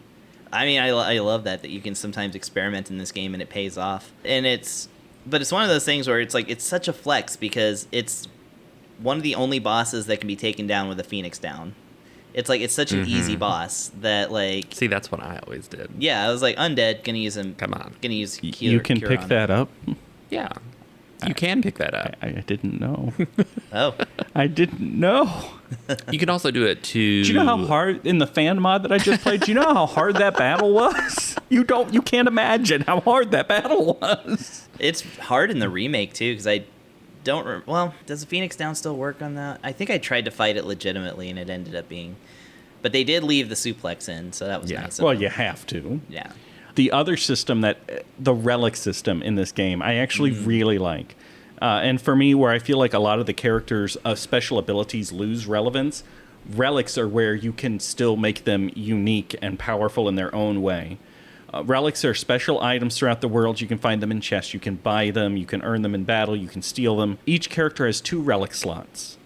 [SPEAKER 3] I mean, I love that you can sometimes experiment in this game and it pays off. But it's one of those things where it's like, it's such a flex because it's one of the only bosses that can be taken down with a Phoenix down. It's like, it's such an easy boss that like...
[SPEAKER 2] See, that's what I always did.
[SPEAKER 3] Yeah, I was like, undead, gonna use him.
[SPEAKER 2] Come on.
[SPEAKER 3] Gonna use
[SPEAKER 1] You can pick that up?
[SPEAKER 2] Yeah. You can pick that up.
[SPEAKER 1] I didn't know.
[SPEAKER 3] Oh.
[SPEAKER 1] I didn't know.
[SPEAKER 2] You can also do it to...
[SPEAKER 1] Do you know how hard, in the fan mod that I just played, do you know how hard that battle was? You can't imagine how hard that battle was.
[SPEAKER 3] It's hard in the remake, too, because I don't... Well, does the Phoenix Down still work on that? I think I tried to fight it legitimately, and it ended up being But they did leave the suplex in, so that was nice.
[SPEAKER 1] Well, you have to.
[SPEAKER 3] Yeah.
[SPEAKER 1] The other system the relic system in this game, I actually really like. And for me, where I feel like a lot of the characters' special abilities lose relevance, relics are where you can still make them unique and powerful in their own way. Relics are special items throughout the world. You can find them in chests. You can buy them. You can earn them in battle. You can steal them. Each character has 2 relic slots.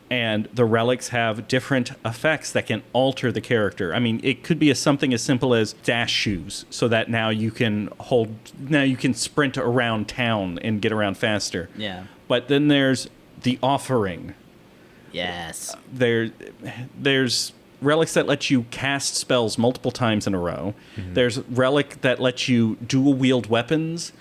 [SPEAKER 1] And the relics have different effects that can alter the character. I mean, it could be something as simple as dash shoes, so that now you can sprint around town and get around faster.
[SPEAKER 3] Yeah.
[SPEAKER 1] But then there's the offering.
[SPEAKER 3] Yes.
[SPEAKER 1] There's relics that let you cast spells multiple times in a row. Mm-hmm. There's relic that lets you dual wield weapons.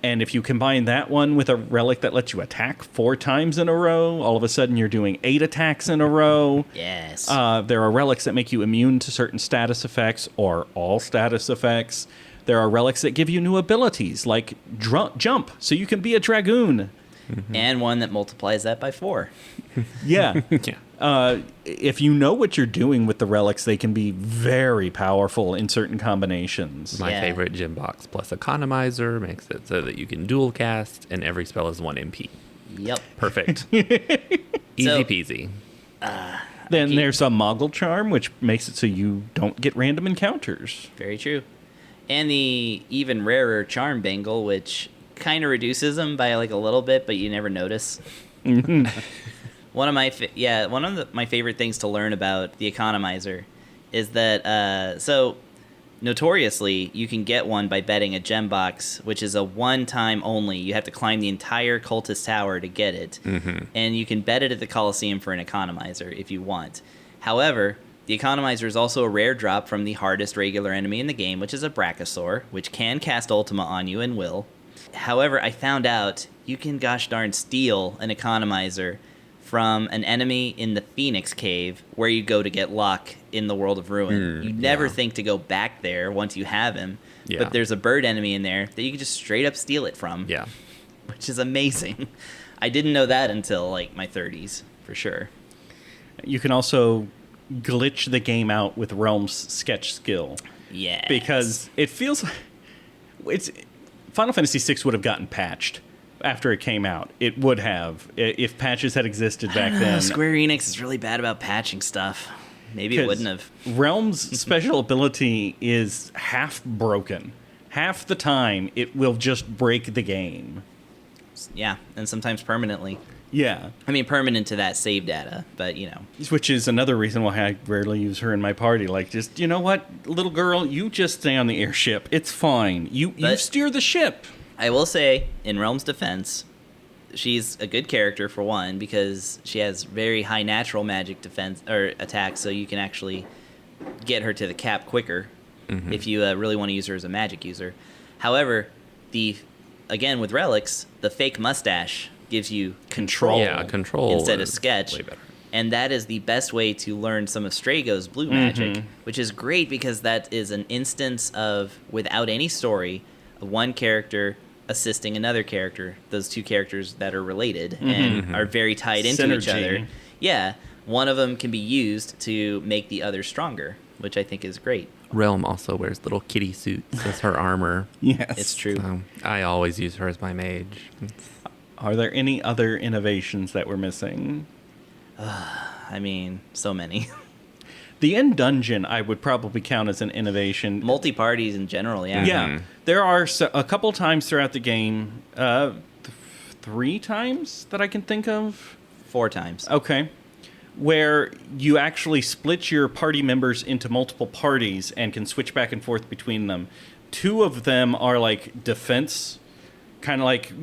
[SPEAKER 1] And if you combine that one with a relic that lets you attack 4 times in a row, all of a sudden you're doing 8 attacks in a row.
[SPEAKER 3] Yes.
[SPEAKER 1] There are relics that make you immune to certain status effects or all status effects. There are relics that give you new abilities, like jump, so you can be a dragoon.
[SPEAKER 3] Mm-hmm. And one that multiplies that by 4.
[SPEAKER 1] Yeah.
[SPEAKER 2] Yeah.
[SPEAKER 1] If you know what you're doing with the relics, they can be very powerful in certain combinations.
[SPEAKER 2] My favorite gym box plus economizer makes it so that you can dual cast and every spell is 1 MP.
[SPEAKER 3] Yep.
[SPEAKER 2] Perfect. Easy peasy.
[SPEAKER 1] Then there's a Moggle Charm, which makes it so you don't get random encounters.
[SPEAKER 3] Very true. And the even rarer Charm Bangle, which kind of reduces them by like a little bit, but you never notice.
[SPEAKER 1] Mm-hmm.
[SPEAKER 3] One of my favorite things to learn about the economizer is that so notoriously you can get one by betting a gem box, which is a one-time only. You have to climb the entire cultist tower to get it, and you can bet it at the Coliseum for an economizer if you want. However, the economizer is also a rare drop from the hardest regular enemy in the game, which is a Brachiosaur, which can cast Ultima on you and will. However, I found out you can gosh darn steal an economizer from an enemy in the Phoenix Cave where you go to get luck in the World of Ruin. You never think to go back there once you have him, but there's a bird enemy in there that you can just straight up steal it from.
[SPEAKER 2] Yeah.
[SPEAKER 3] Which is amazing. I didn't know that until like my 30s, for sure.
[SPEAKER 1] You can also glitch the game out with Realm's sketch skill.
[SPEAKER 3] Yeah.
[SPEAKER 1] Because it feels Final Fantasy VI would have gotten patched after it came out. It would have, if patches had existed back then.
[SPEAKER 3] Square Enix is really bad about patching stuff. Maybe it wouldn't have.
[SPEAKER 1] Realm's special ability is half broken. Half the time, it will just break the game.
[SPEAKER 3] Yeah, and sometimes permanently.
[SPEAKER 1] Yeah.
[SPEAKER 3] I mean, permanent to that save data, but, you know.
[SPEAKER 1] Which is another reason why I rarely use her in my party. Like, just, you know what, little girl, you just stay on the airship. It's fine. You steer the ship.
[SPEAKER 3] I will say, in Realm's defense, she's a good character for one, because she has very high natural magic defense or attacks, so you can actually get her to the cap quicker if you really want to use her as a magic user. However, again with relics, the fake mustache gives you control.
[SPEAKER 2] Yeah, control
[SPEAKER 3] instead of sketch.
[SPEAKER 2] Way better.
[SPEAKER 3] And that is the best way to learn some of Strago's blue magic, which is great because that is an instance of, without any story, one character assisting another character, those 2 characters that are related and are very tied into each other. Yeah, one of them can be used to make the other stronger, which I think is great.
[SPEAKER 2] Realm also wears little kitty suits as her armor.
[SPEAKER 1] Yes.
[SPEAKER 3] It's true.
[SPEAKER 2] I always use her as my mage.
[SPEAKER 1] Are there any other innovations that we're missing?
[SPEAKER 3] I mean, so many.
[SPEAKER 1] The end dungeon, I would probably count as an innovation.
[SPEAKER 3] Multi-parties in general, yeah.
[SPEAKER 1] Yeah. There are a couple times throughout the game, 3 times that I can think of.
[SPEAKER 3] 4 times.
[SPEAKER 1] Okay. Where you actually split your party members into multiple parties and can switch back and forth between them. 2 of them are like defense, kind of like,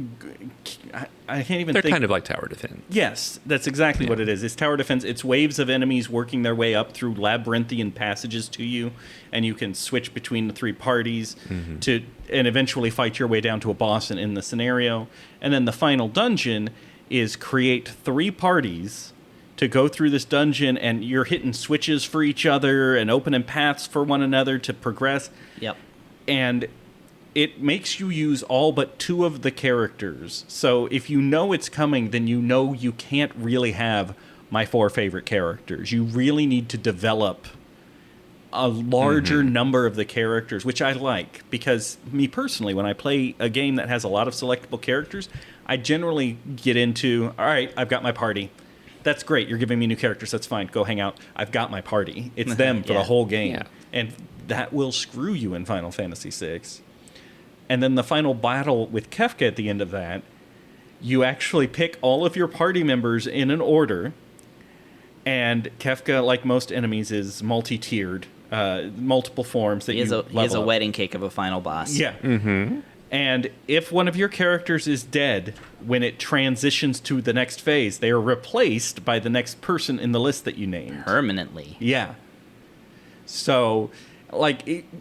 [SPEAKER 1] I can't even think.
[SPEAKER 2] They're kind of like tower defense.
[SPEAKER 1] Yes, that's exactly what it is. It's tower defense. It's waves of enemies working their way up through labyrinthian passages to you, and you can switch between the 3 parties and eventually fight your way down to a boss and end the scenario. And then the final dungeon is create 3 parties to go through this dungeon, and you're hitting switches for each other and opening paths for one another to progress.
[SPEAKER 3] Yep.
[SPEAKER 1] And it makes you use all but 2 of the characters. So if you know it's coming, then you know you can't really have my 4 favorite characters. You really need to develop a larger number of the characters, which I like, because me personally, when I play a game that has a lot of selectable characters, I generally get into, all right, I've got my party. That's great. You're giving me new characters. That's fine. Go hang out. I've got my party. It's them for the whole game.
[SPEAKER 2] Yeah.
[SPEAKER 1] And that will screw you in Final Fantasy VI. And then the final battle with Kefka at the end of that, you actually pick all of your party members in an order. And Kefka, like most enemies, is multi-tiered, multiple forms that
[SPEAKER 3] he has a wedding cake of a final boss.
[SPEAKER 1] Yeah. Mm-hmm. And if one of your characters is dead, when it transitions to the next phase, they are replaced by the next person in the list that you named.
[SPEAKER 3] Permanently.
[SPEAKER 1] Yeah. So,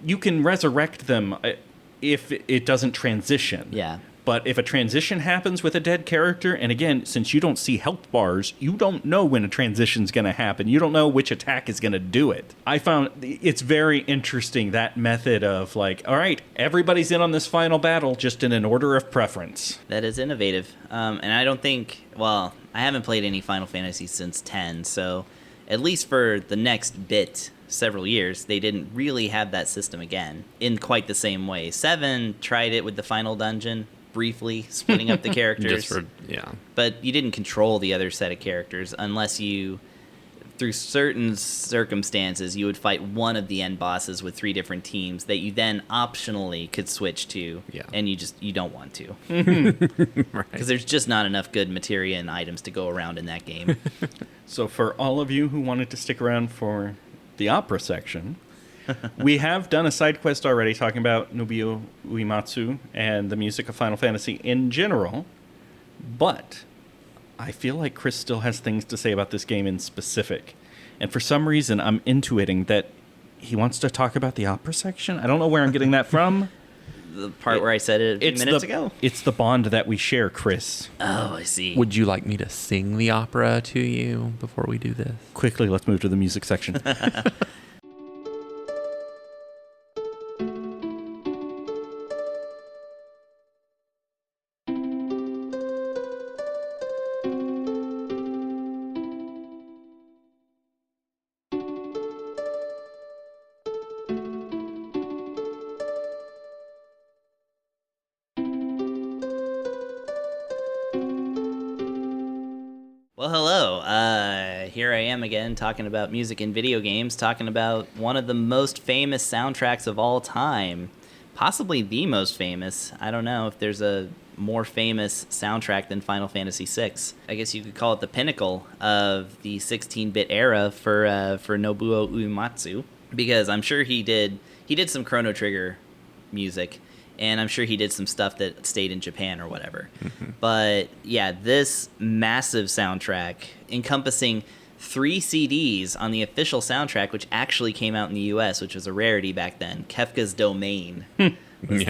[SPEAKER 1] you can resurrect them if it doesn't transition.
[SPEAKER 3] Yeah.
[SPEAKER 1] But if a transition happens with a dead character, and again, since you don't see health bars, you don't know when a transition's going to happen. You don't know which attack is going to do it. I found it's very interesting, that method of all right, everybody's in on this final battle, just in an order of preference.
[SPEAKER 3] That is innovative. And I don't think, I haven't played any Final Fantasy since 10, so at least for the next several years, they didn't really have that system again in quite the same way. 7 tried it with the final dungeon, briefly splitting up the characters. But you didn't control the other set of characters unless you, through certain circumstances, you would fight one of the end bosses with 3 different teams that you then optionally could switch to.
[SPEAKER 2] Yeah.
[SPEAKER 3] And you don't want to.
[SPEAKER 2] Right.
[SPEAKER 3] Because there's just not enough good materia and items to go around in that game.
[SPEAKER 1] So for all of you who wanted to stick around for the opera section, we have done a side quest already talking about Nobuo Uematsu and the music of Final Fantasy in general, but I feel like Chris still has things to say about this game in specific. And for some reason, I'm intuiting that he wants to talk about the opera section. I don't know where I'm getting that from.
[SPEAKER 3] The part where I said it a few minutes ago?
[SPEAKER 1] It's the bond that we share, Chris.
[SPEAKER 3] Oh, I see.
[SPEAKER 2] Would you like me to sing the opera to you before we do this?
[SPEAKER 1] Quickly, let's move to the music section.
[SPEAKER 3] Well, hello. Here I am again talking about music in video games, talking about one of the most famous soundtracks of all time. Possibly the most famous. I don't know if there's a more famous soundtrack than Final Fantasy VI. I guess you could call it the pinnacle of the 16-bit era for Nobuo Uematsu, because I'm sure he did some Chrono Trigger music, and I'm sure he did some stuff that stayed in Japan or whatever. Mm-hmm. But yeah, this massive soundtrack encompassing 3 CDs on the official soundtrack, which actually came out in the US, which was a rarity back then. Kefka's Domain was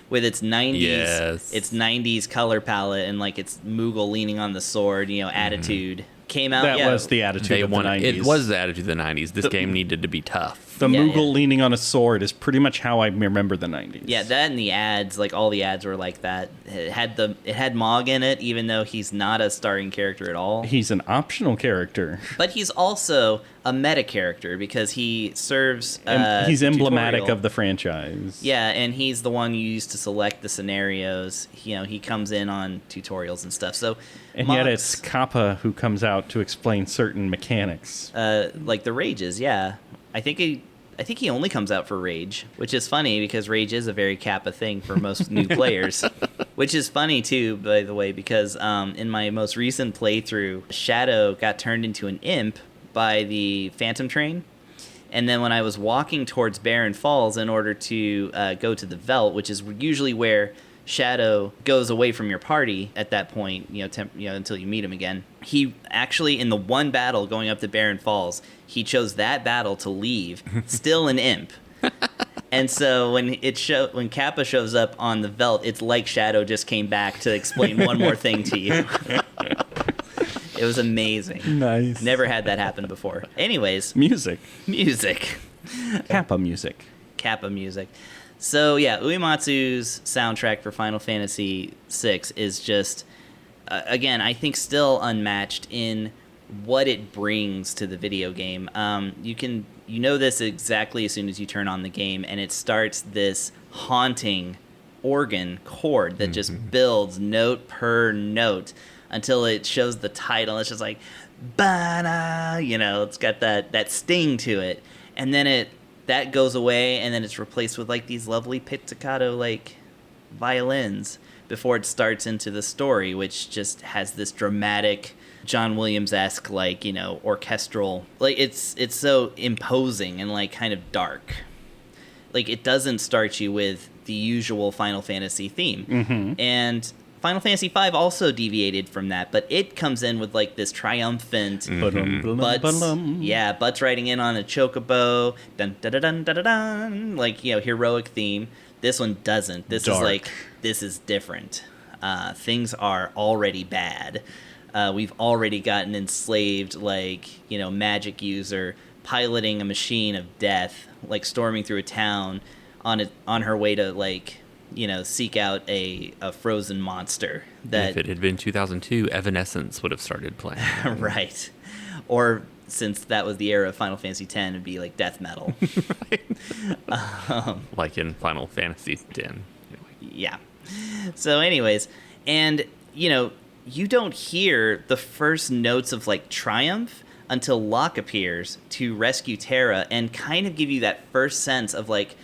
[SPEAKER 3] with its 90s, its 90s color palette and its Moogle leaning on the sword, attitude. Came out.
[SPEAKER 1] That was the attitude of the 90s.
[SPEAKER 2] It was the attitude of the 90s. This game needed to be tough.
[SPEAKER 1] The Moogle leaning on a sword is pretty much how I remember the 90s.
[SPEAKER 3] Yeah, that and the ads, all the ads were like that. It had Mog in it, even though he's not a starring character at all.
[SPEAKER 1] He's an optional character.
[SPEAKER 3] But he's also a meta character because he serves
[SPEAKER 1] he's emblematic
[SPEAKER 3] tutorial
[SPEAKER 1] of the franchise.
[SPEAKER 3] Yeah, and he's the one you use to select the scenarios. He comes in on tutorials and stuff. So
[SPEAKER 1] and yet it's Kappa who comes out to explain certain mechanics.
[SPEAKER 3] Like the rages, yeah. I think he only comes out for Rage, which is funny because Rage is a very Kappa thing for most new players. Which is funny too, by the way, because in my most recent playthrough, Shadow got turned into an imp by the Phantom Train. And then when I was walking towards Barren Falls in order to go to the Veldt, which is usually where Shadow goes away from your party at that point, until you meet him again. He actually, in the one battle going up to Barren Falls, he chose that battle to leave, still an imp. And so when Kappa shows up on the Veldt, it's like Shadow just came back to explain one more thing to you. It was amazing.
[SPEAKER 1] Nice.
[SPEAKER 3] Never had that happen before. Anyways.
[SPEAKER 1] Music.
[SPEAKER 3] Kappa music. So yeah, Uematsu's soundtrack for Final Fantasy VI is just, again, I think still unmatched in what it brings to the video game. You know this exactly as soon as you turn on the game, and it starts this haunting organ chord that just builds note per note until it shows the title. It's just like, ba-da, it's got that sting to it, and then that goes away, and then it's replaced with like these lovely pizzicato like violins before it starts into the story, which just has this dramatic John Williams-esque like orchestral, like it's so imposing and like kind of dark. Like it doesn't start you with the usual Final Fantasy theme, and Final Fantasy V also deviated from that, but it comes in with like this triumphant Butts riding in on a chocobo, dun dun dun dun dun dun, like heroic theme. This one doesn't. This
[SPEAKER 1] Dark.
[SPEAKER 3] is like, this is different. Things are already bad. We've already got an enslaved like magic user piloting a machine of death, like storming through a town on her way to like seek out a frozen monster. That
[SPEAKER 2] If it had been 2002, Evanescence would have started playing.
[SPEAKER 3] right. Or since that was the era of Final Fantasy X, it'd be like death metal.
[SPEAKER 2] Like in Final Fantasy X.
[SPEAKER 3] Yeah. So anyways, and you don't hear the first notes of like triumph until Locke appears to rescue Terra and kind of give you that first sense of like,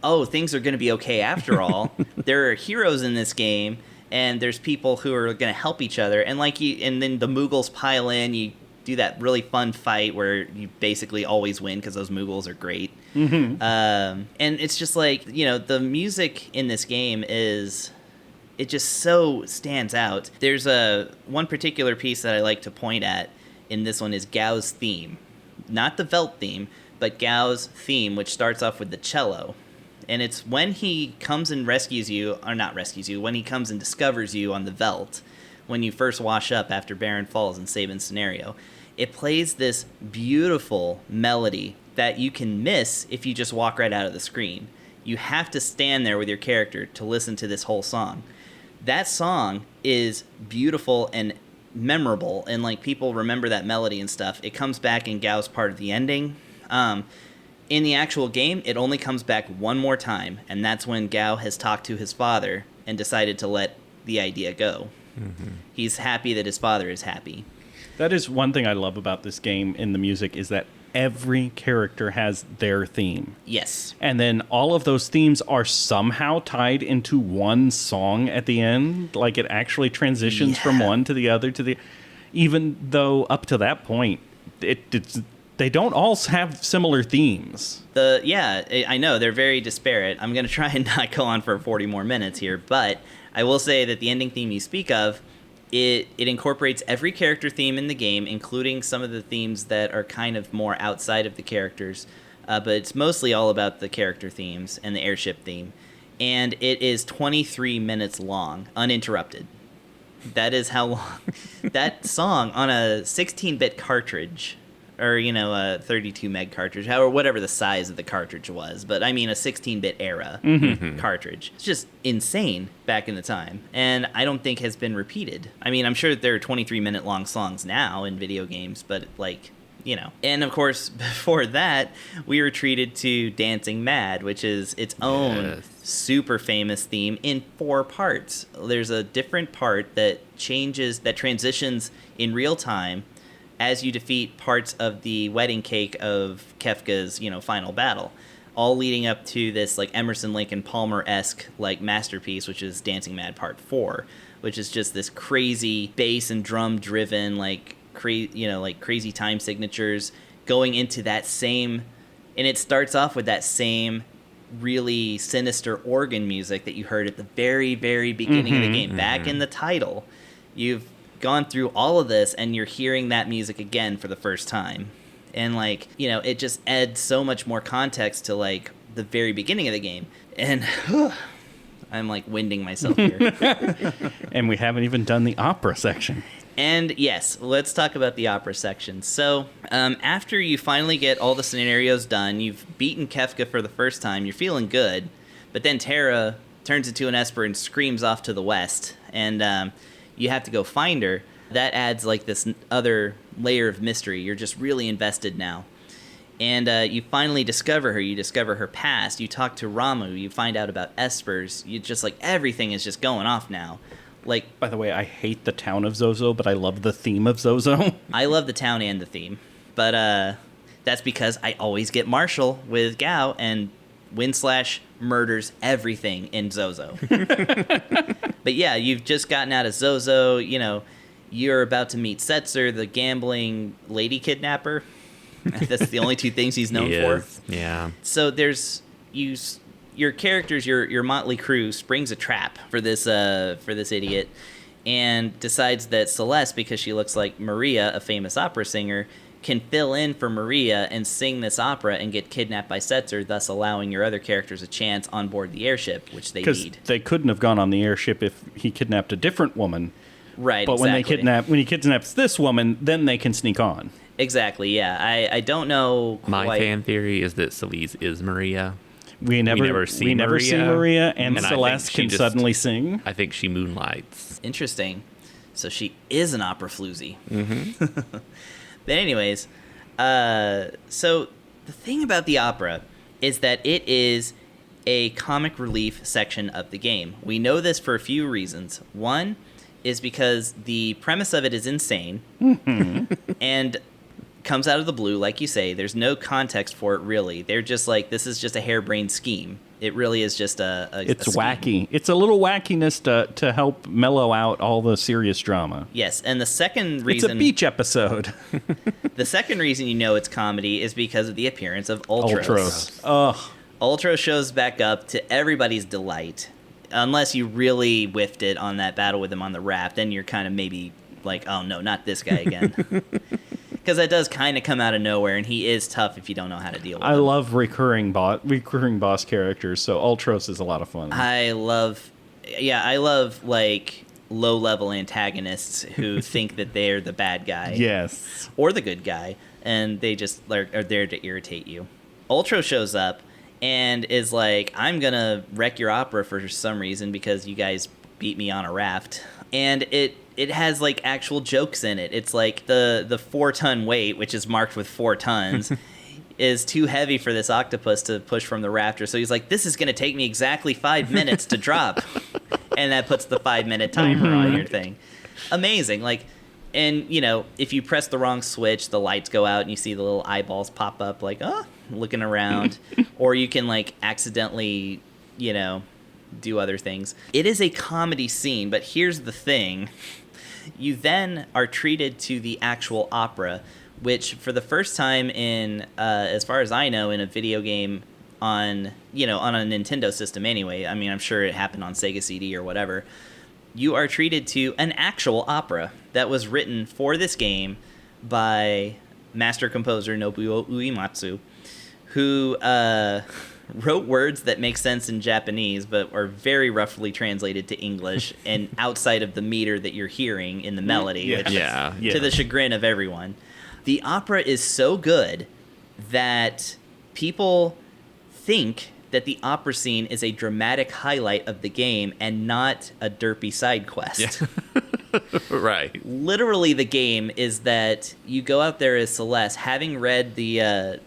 [SPEAKER 3] oh, things are going to be okay after all. There are heroes in this game, and there's people who are going to help each other. And and then the Moogles pile in. You do that really fun fight where you basically always win because those Moogles are great. And it's just like the music in this game it just so stands out. There's one particular piece that I like to point at in this one is Gao's theme, not the Velt theme, but Gao's theme, which starts off with the cello. And it's when he comes and rescues you, or not rescues you, when he comes and discovers you on the Velt, when you first wash up after Baron falls in Sabin's scenario. It plays this beautiful melody that you can miss if you just walk right out of the screen. You have to stand there with your character to listen to this whole song. That song is beautiful and memorable, and like people remember that melody and stuff. It comes back in Gao's part of the ending. In the actual game, it only comes back one more time, and that's when Gao has talked to his father and decided to let the idea go. He's happy that his father is happy.
[SPEAKER 1] That is one thing I love about this game in the music, is that every character has their theme.
[SPEAKER 3] Yes.
[SPEAKER 1] And then all of those themes are somehow tied into one song at the end. Like it actually transitions from one to the other even though up to that point, they don't all have similar themes.
[SPEAKER 3] I know, they're very disparate. I'm going to try and not go on for 40 more minutes here, but I will say that the ending theme you speak of, it incorporates every character theme in the game, including some of the themes that are kind of more outside of the characters, but it's mostly all about the character themes and the airship theme. And it is 23 minutes long, uninterrupted. That is how long. That song on a 16-bit cartridge, or a 32 meg cartridge, or whatever the size of the cartridge was, but I mean a 16-bit era cartridge. It's just insane back in the time, and I don't think has been repeated. I mean, I'm sure that there are 23-minute long songs now in video games, but And of course, before that, we were treated to Dancing Mad, which is its own super famous theme in 4 parts. There's a different part that transitions in real time as you defeat parts of the wedding cake of Kefka's, final battle, all leading up to this like Emerson, Lake and Palmer-esque like masterpiece, which is Dancing Mad Part 4, which is just this crazy bass and drum driven crazy time signatures going into that same, and it starts off with that same really sinister organ music that you heard at the very, very beginning of the game, back in the title. You've gone through all of this and you're hearing that music again for the first time, and it just adds so much more context to like the very beginning of the game. And I'm like winding myself here.
[SPEAKER 1] And we haven't even done the opera section.
[SPEAKER 3] And yes, let's talk about the opera section. So after you finally get all the scenarios done, you've beaten Kefka for the first time, you're feeling good, but then Terra turns into an Esper and screams off to the west, and you have to go find her. that adds like this other layer of mystery. You're just really invested now. And you finally discover her. You discover her past. You talk to Ramu. You find out about Espers. You just like everything is just going off now. Like,
[SPEAKER 1] by the way, I hate the town of Zozo, but I love the theme of Zozo.
[SPEAKER 3] I love the town and the theme, but that's because I always get Marshall with Gao and Wind/murders everything in Zozo. But yeah, you've just gotten out of Zozo. You know, you're about to meet Setzer, the gambling lady kidnapper. That's the only two things he's known for.
[SPEAKER 2] Yeah.
[SPEAKER 3] So there's your characters, your motley crew springs a trap for this idiot, and decides that Celeste, because she looks like Maria, a famous opera singer, can fill in for Maria and sing this opera and get kidnapped by Setzer, thus allowing your other characters a chance on board the airship, which they need.
[SPEAKER 1] Because they couldn't have gone on the airship if he kidnapped a different woman.
[SPEAKER 3] Right.
[SPEAKER 1] But
[SPEAKER 3] exactly.
[SPEAKER 1] when he kidnaps this woman, then they can sneak on.
[SPEAKER 3] Exactly. Yeah. I don't know.
[SPEAKER 2] My fan theory is that Celeste is Maria.
[SPEAKER 1] We never see Maria, and Celeste can suddenly sing.
[SPEAKER 2] I think she moonlights.
[SPEAKER 3] Interesting. So she is an opera floozy.
[SPEAKER 2] Mm-hmm.
[SPEAKER 3] But anyways, so the thing about the opera is that it is a comic relief section of the game. We know this for a few reasons. One is because the premise of it is insane and comes out of the blue, like you say. There's no context for it, really. They're just like, this is just a harebrained scheme. It really is just
[SPEAKER 1] It's
[SPEAKER 3] a scheme.
[SPEAKER 1] wacky. It's a little wackiness to help mellow out all the serious drama.
[SPEAKER 3] Yes, and the second reason...
[SPEAKER 1] It's a beach episode.
[SPEAKER 3] The second reason you know it's comedy is because of the appearance of Ultros.
[SPEAKER 1] Ugh.
[SPEAKER 3] Ultros shows back up to everybody's delight. Unless you really whiffed it on that battle with him on the raft, then you're kind of maybe like, oh no, not this guy again. Because that does kind of come out of nowhere, and he is tough if you don't know how to deal with him.
[SPEAKER 1] I love recurring boss characters, so Ultros is a lot of fun.
[SPEAKER 3] I love like low-level antagonists who think that they're the bad guy.
[SPEAKER 1] Yes.
[SPEAKER 3] Or the good guy, and they just are there to irritate you. Ultros shows up and is like, I'm going to wreck your opera for some reason because you guys beat me on a raft. And it has like actual jokes in it. It's like the 4-ton weight, which is marked with 4 tons, is too heavy for this octopus to push from the rafter. So he's like, this is going to take me exactly 5 minutes to drop. And that puts the 5-minute timer on your thing. Amazing. Like, and you know, if you press the wrong switch, the lights go out and you see the little eyeballs pop up like, oh, looking around. Or you can like accidentally, you know, do other things. It is a comedy scene, but here's the thing. You then are treated to the actual opera, which for the first time in, as far as I know, in a video game on a Nintendo system anyway. I mean, I'm sure it happened on Sega CD or whatever. You are treated to an actual opera that was written for this game by master composer Nobuo Uematsu, who wrote words that make sense in Japanese but are very roughly translated to English and outside of the meter that you're hearing in the melody, which to the chagrin of everyone. The opera is so good that people think that the opera scene is a dramatic highlight of the game and not a derpy side quest.
[SPEAKER 2] Yeah. Right.
[SPEAKER 3] Literally, the game is that you go out there as Celeste, having read the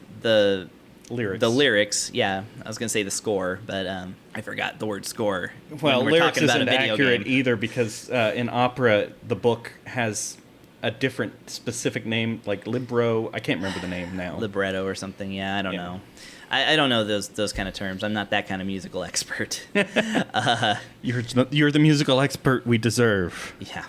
[SPEAKER 1] lyrics.
[SPEAKER 3] The lyrics, yeah. I was going to say the score, but I forgot the word score.
[SPEAKER 1] Well,
[SPEAKER 3] we're
[SPEAKER 1] lyrics
[SPEAKER 3] talking about
[SPEAKER 1] isn't
[SPEAKER 3] a video
[SPEAKER 1] accurate
[SPEAKER 3] game.
[SPEAKER 1] either because in opera, the book has a different specific name, like libro. I can't remember the name now.
[SPEAKER 3] Libretto or something, yeah, I don't know. I don't know those kind of terms. I'm not that kind of musical expert.
[SPEAKER 1] You're the musical expert we deserve.
[SPEAKER 3] Yeah.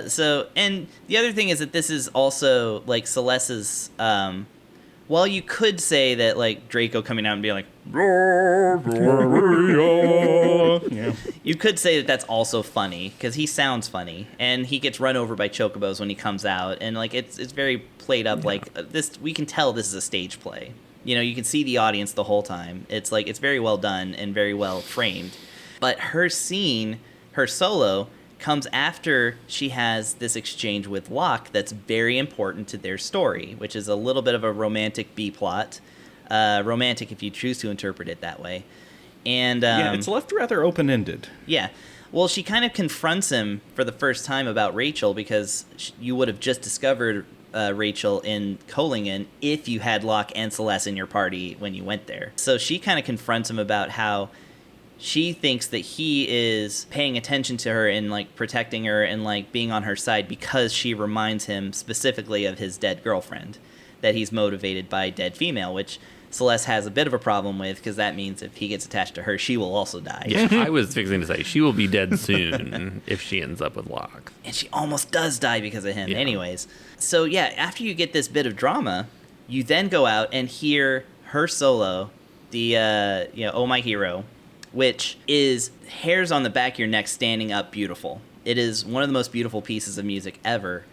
[SPEAKER 3] So, and the other thing is that this is also, like, Celeste's, while you could say that, like, Draco coming out and being like,
[SPEAKER 1] Yeah.
[SPEAKER 3] you could say that that's also funny, because he sounds funny, and he gets run over by chocobos when he comes out, and, like, it's very played up, like, this, we can tell this is a stage play. You know, you can see the audience the whole time. It's, like, it's very well done and very well framed. But her scene, her solo, comes after she has this exchange with Locke that's very important to their story, which is a little bit of a romantic B-plot. Romantic if you choose to interpret it that way. And
[SPEAKER 1] yeah, it's left rather open-ended.
[SPEAKER 3] Yeah. Well, she kind of confronts him for the first time about Rachel because you would have just discovered Rachel in Kohlingen if you had Locke and Celeste in your party when you went there. So she kind of confronts him about how she thinks that he is paying attention to her and like protecting her and like being on her side because she reminds him specifically of his dead girlfriend, that he's motivated by dead female, which Celeste has a bit of a problem with because that means if he gets attached to her, she will also die.
[SPEAKER 2] Yeah, I was fixing to say she will be dead soon if she ends up with Locke.
[SPEAKER 3] And she almost does die because of him.
[SPEAKER 2] Yeah.
[SPEAKER 3] Anyways, so yeah, after you get this bit of drama, you then go out and hear her solo, the Oh My Hero, which is hairs on the back of your neck standing up beautiful. It is one of the most beautiful pieces of music ever.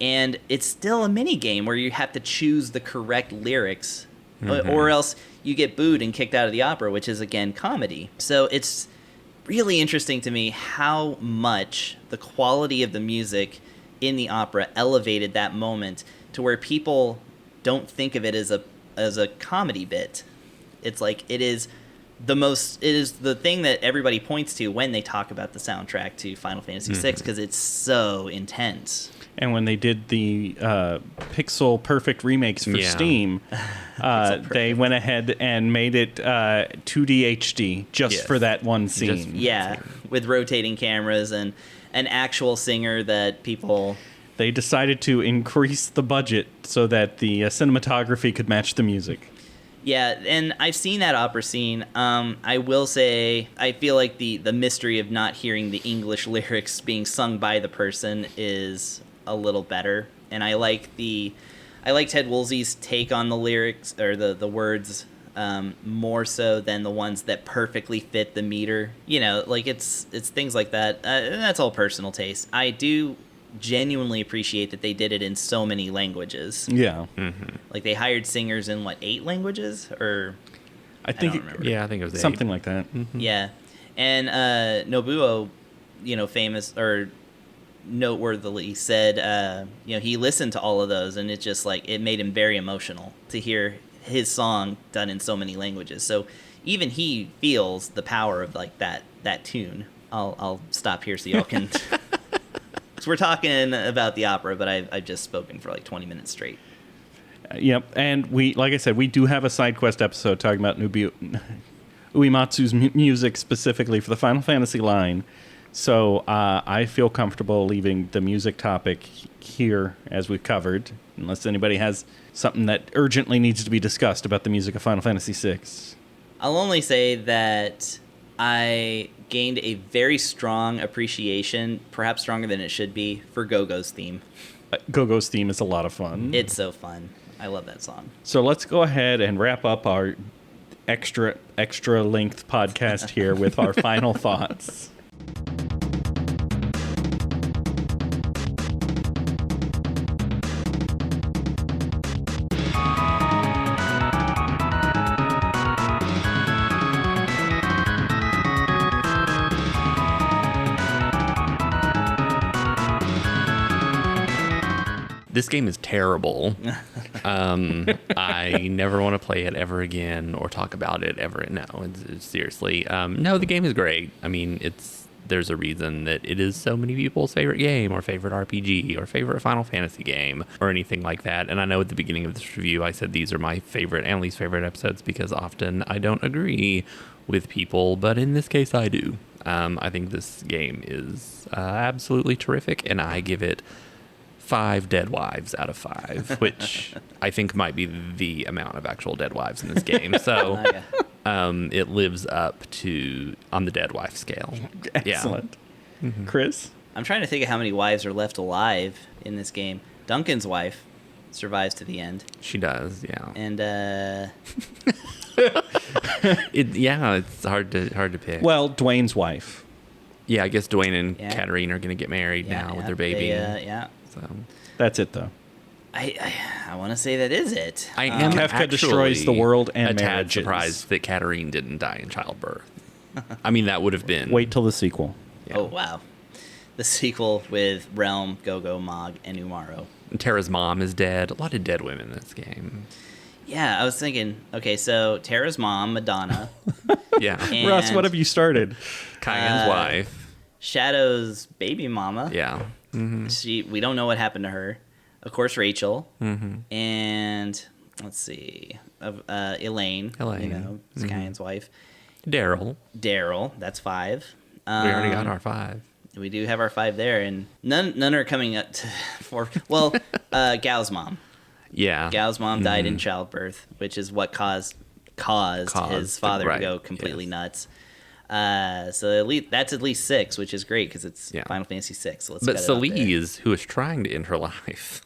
[SPEAKER 3] And it's still a mini game where you have to choose the correct lyrics, or else you get booed and kicked out of the opera, which is, again, comedy. So it's really interesting to me how much the quality of the music in the opera elevated that moment to where people don't think of it as a comedy bit. It's like it is the thing that everybody points to when they talk about the soundtrack to Final Fantasy VI because it's so intense.
[SPEAKER 1] And when they did the pixel perfect remakes for Steam, they went ahead and made it 2D HD just for that one scene.
[SPEAKER 3] With rotating cameras and an actual singer that people...
[SPEAKER 1] They decided to increase the budget so that the cinematography could match the music.
[SPEAKER 3] Yeah, and I've seen that opera scene. I will say, I feel like the mystery of not hearing the English lyrics being sung by the person is a little better. And I like Ted Woolsey's take on the lyrics, or the words, more so than the ones that perfectly fit the meter. You know, like it's things like that. That's all personal taste. I do genuinely appreciate that they did it in so many languages.
[SPEAKER 1] Yeah.
[SPEAKER 3] Like they hired singers in 8 languages, or
[SPEAKER 1] I think
[SPEAKER 2] I think it was
[SPEAKER 1] something
[SPEAKER 2] 8.
[SPEAKER 1] like that.
[SPEAKER 3] Yeah. And Nobuo, famous or noteworthily said, he listened to all of those, and it just it made him very emotional to hear his song done in so many languages. So even he feels the power of that tune. I'll stop here so y'all can. So we're talking about the opera, but I've just spoken for 20 minutes straight.
[SPEAKER 1] Yep, and like I said, we do have a side quest episode talking about Uematsu's music specifically for the Final Fantasy line. So I feel comfortable leaving the music topic here as we've covered, unless anybody has something that urgently needs to be discussed about the music of Final Fantasy VI.
[SPEAKER 3] I'll only say that I gained a very strong appreciation, perhaps stronger than it should be, for Go-Go's theme.
[SPEAKER 1] Go-Go's theme is a lot of fun.
[SPEAKER 3] It's so fun. I love that song.
[SPEAKER 1] So let's go ahead and wrap up our extra length podcast here with our final thoughts.
[SPEAKER 2] This game is terrible. I never want to play it ever again or talk about it ever. No, it's seriously. No, the game is great. I mean, there's a reason that it is so many people's favorite game or favorite RPG or favorite Final Fantasy game or anything like that. And I know at the beginning of this review, I said these are my favorite and least favorite episodes because often I don't agree with people, but in this case, I do. I think this game is absolutely terrific, and I give it 5 dead wives out of 5, which I think might be the amount of actual dead wives in this game. So it lives up to on the dead wife scale.
[SPEAKER 1] Excellent. Yeah. Chris?
[SPEAKER 3] I'm trying to think of how many wives are left alive in this game. Duncan's wife survives to the end.
[SPEAKER 2] She does, yeah.
[SPEAKER 3] And
[SPEAKER 2] it's hard to pick.
[SPEAKER 1] Well, Dwayne's wife.
[SPEAKER 2] Yeah, I guess Dwayne and Katarine are going to get married now with their baby. So
[SPEAKER 1] that's it, though.
[SPEAKER 3] I want to say that is it.
[SPEAKER 2] I am
[SPEAKER 1] Kefka destroys the world and
[SPEAKER 2] a tad
[SPEAKER 1] marriages.
[SPEAKER 2] surprised that Katarine didn't die in childbirth. I mean, that would have been.
[SPEAKER 1] Wait till the sequel.
[SPEAKER 2] Yeah.
[SPEAKER 3] Oh wow, the sequel with Realm, Gogo, Mog, and Umaro.
[SPEAKER 2] And Terra's mom is dead. A lot of dead women in this game.
[SPEAKER 3] Yeah, I was thinking. Okay, so Terra's mom, Madonna.
[SPEAKER 2] Yeah.
[SPEAKER 3] And
[SPEAKER 1] Russ, what have you started?
[SPEAKER 2] Kyan's wife.
[SPEAKER 3] Shadow's baby mama.
[SPEAKER 2] Yeah.
[SPEAKER 3] We don't know what happened to her. Of course, Rachel.
[SPEAKER 2] Mm-hmm.
[SPEAKER 3] And let's see, Elaine. Skyen's wife. Daryl. That's 5.
[SPEAKER 2] We already got our 5.
[SPEAKER 3] We do have our 5 there, and none are coming up to 4. Well, Gao's mom.
[SPEAKER 2] Yeah.
[SPEAKER 3] Gao's mom died in childbirth, which is what caused his father to go completely nuts. So that's at least 6, which is great because it's Final Fantasy 6. So
[SPEAKER 2] but Celise, who was trying to end her life,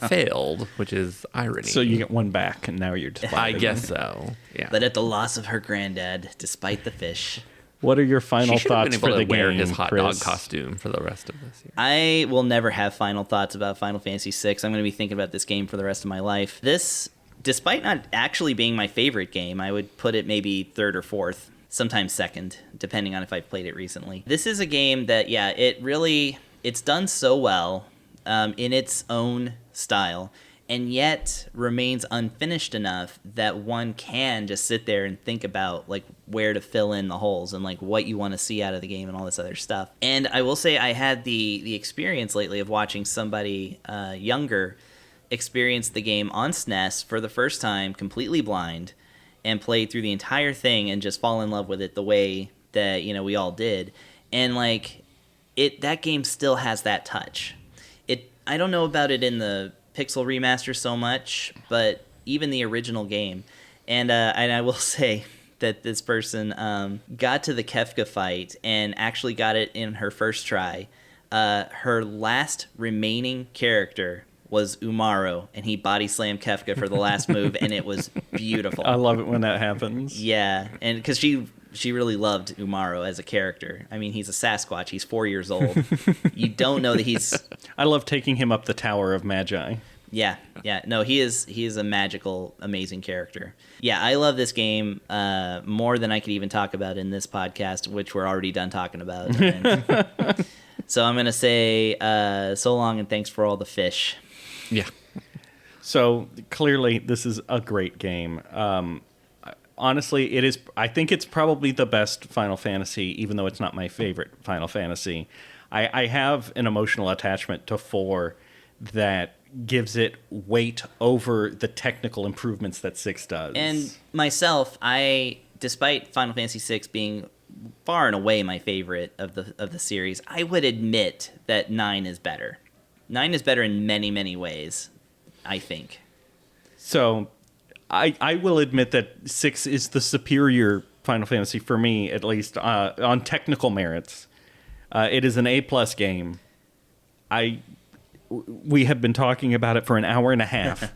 [SPEAKER 2] failed, which is irony.
[SPEAKER 1] So you get 1 back, and now you're just.
[SPEAKER 2] I guess so. Yeah.
[SPEAKER 3] But at the loss of her granddad, despite the fish.
[SPEAKER 1] What are your final
[SPEAKER 2] she
[SPEAKER 1] thoughts for the game,
[SPEAKER 2] wear his hot dog
[SPEAKER 1] Chris?
[SPEAKER 2] costume for the rest of this year.
[SPEAKER 3] I will never have final thoughts about Final Fantasy VI. I'm going to be thinking about this game for the rest of my life. This, despite not actually being my favorite game, I would put it maybe 3rd or 4th, sometimes 2nd, depending on if I've played it recently. This is a game that, it's done so well in its own style, and yet remains unfinished enough that one can just sit there and think about like where to fill in the holes and like what you want to see out of the game and all this other stuff. And I will say I had the experience lately of watching somebody younger experience the game on SNES for the first time, completely blind, and played through the entire thing and just fall in love with it the way that we all did. And like that game still has that touch. I don't know about it in the Pixel remaster so much, but even the original game. And I will say that this person got to the Kefka fight and actually got it in her first try. Her last remaining character was Umaru, and he body slammed Kefka for the last move, and it was beautiful.
[SPEAKER 1] I love it when that happens.
[SPEAKER 3] Yeah, and because she really loved Umaru as a character. I mean, he's a Sasquatch. He's 4 years old. You don't know that he's...
[SPEAKER 1] I love taking him up the Tower of Magi.
[SPEAKER 3] Yeah. No, he is a magical, amazing character. Yeah, I love this game more than I could even talk about in this podcast, which we're already done talking about. So I'm going to say so long and thanks for all the fish.
[SPEAKER 2] Yeah.
[SPEAKER 1] So clearly this is a great game. Honestly, it is. I think it's probably the best Final Fantasy, even though it's not my favorite Final Fantasy. I have an emotional attachment to 4 that gives it weight over the technical improvements that 6 does.
[SPEAKER 3] And myself, despite Final Fantasy VI being far and away my favorite of the series, I would admit that 9 is better. 9 is better in many, many ways, I think.
[SPEAKER 1] So I will admit that 6 is the superior Final Fantasy for me, at least on technical merits. It is an A+ game. We have been talking about it for an hour and a half,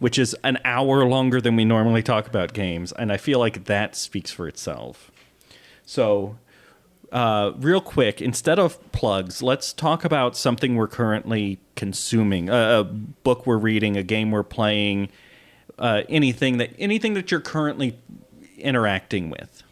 [SPEAKER 1] which is an hour longer than we normally talk about games, and I feel like that speaks for itself. So, real quick, instead of plugs, let's talk about something we're currently consuming, a book we're reading, a game we're playing, anything that you're currently interacting with.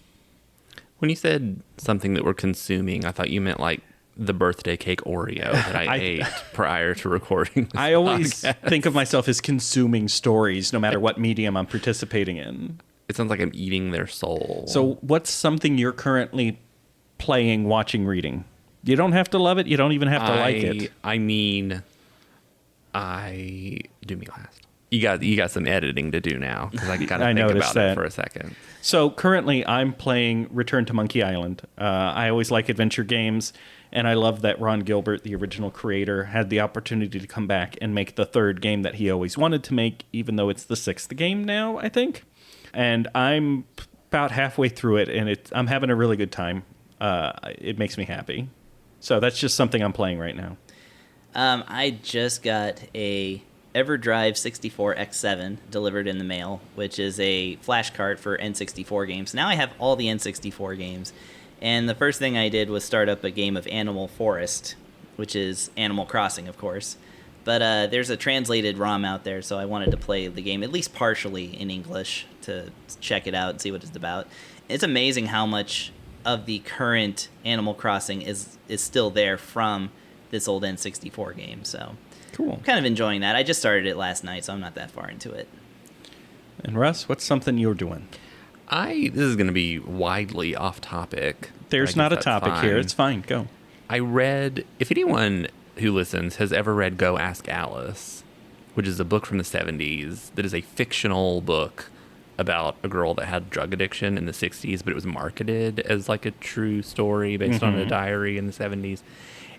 [SPEAKER 2] When you said something that we're consuming, I thought you meant like the birthday cake Oreo that I ate prior to recording this
[SPEAKER 1] I always
[SPEAKER 2] podcast.
[SPEAKER 1] think of myself as consuming stories, no matter what medium I'm participating in.
[SPEAKER 2] It sounds like I'm eating their soul.
[SPEAKER 1] So what's something you're currently playing, watching, reading? You don't have to love it. You don't even have to like it.
[SPEAKER 2] I mean, do me last. You got some editing to do now because I got to think about it for a second.
[SPEAKER 1] So currently I'm playing Return to Monkey Island. I always like adventure games, and I love that Ron Gilbert, the original creator, had the opportunity to come back and make the 3rd game that he always wanted to make, even though it's the 6th game now, I think. And I'm about halfway through it, and I'm having a really good time. It makes me happy. So that's just something I'm playing right now.
[SPEAKER 3] I just got a EverDrive 64X7 delivered in the mail, which is a flash cart for N64 games. Now I have all the N64 games, and the first thing I did was start up a game of Animal Forest, which is Animal Crossing, of course. But there's a translated ROM out there, so I wanted to play the game at least partially in English to check it out and see what it's about. It's amazing how much of the current Animal Crossing is still there from this old N64 game, so...
[SPEAKER 1] Cool.
[SPEAKER 3] I'm kind of enjoying that. I just started it last night, so I'm not that far into it.
[SPEAKER 1] And Russ, what's something you're doing?
[SPEAKER 2] This is going to be widely off topic.
[SPEAKER 1] There's not a topic here. It's fine. Go.
[SPEAKER 2] I read, if anyone who listens has ever read Go Ask Alice, which is a book from the 70s that is a fictional book about a girl that had drug addiction in the 60s, but it was marketed as like a true story based on a diary in the 70s.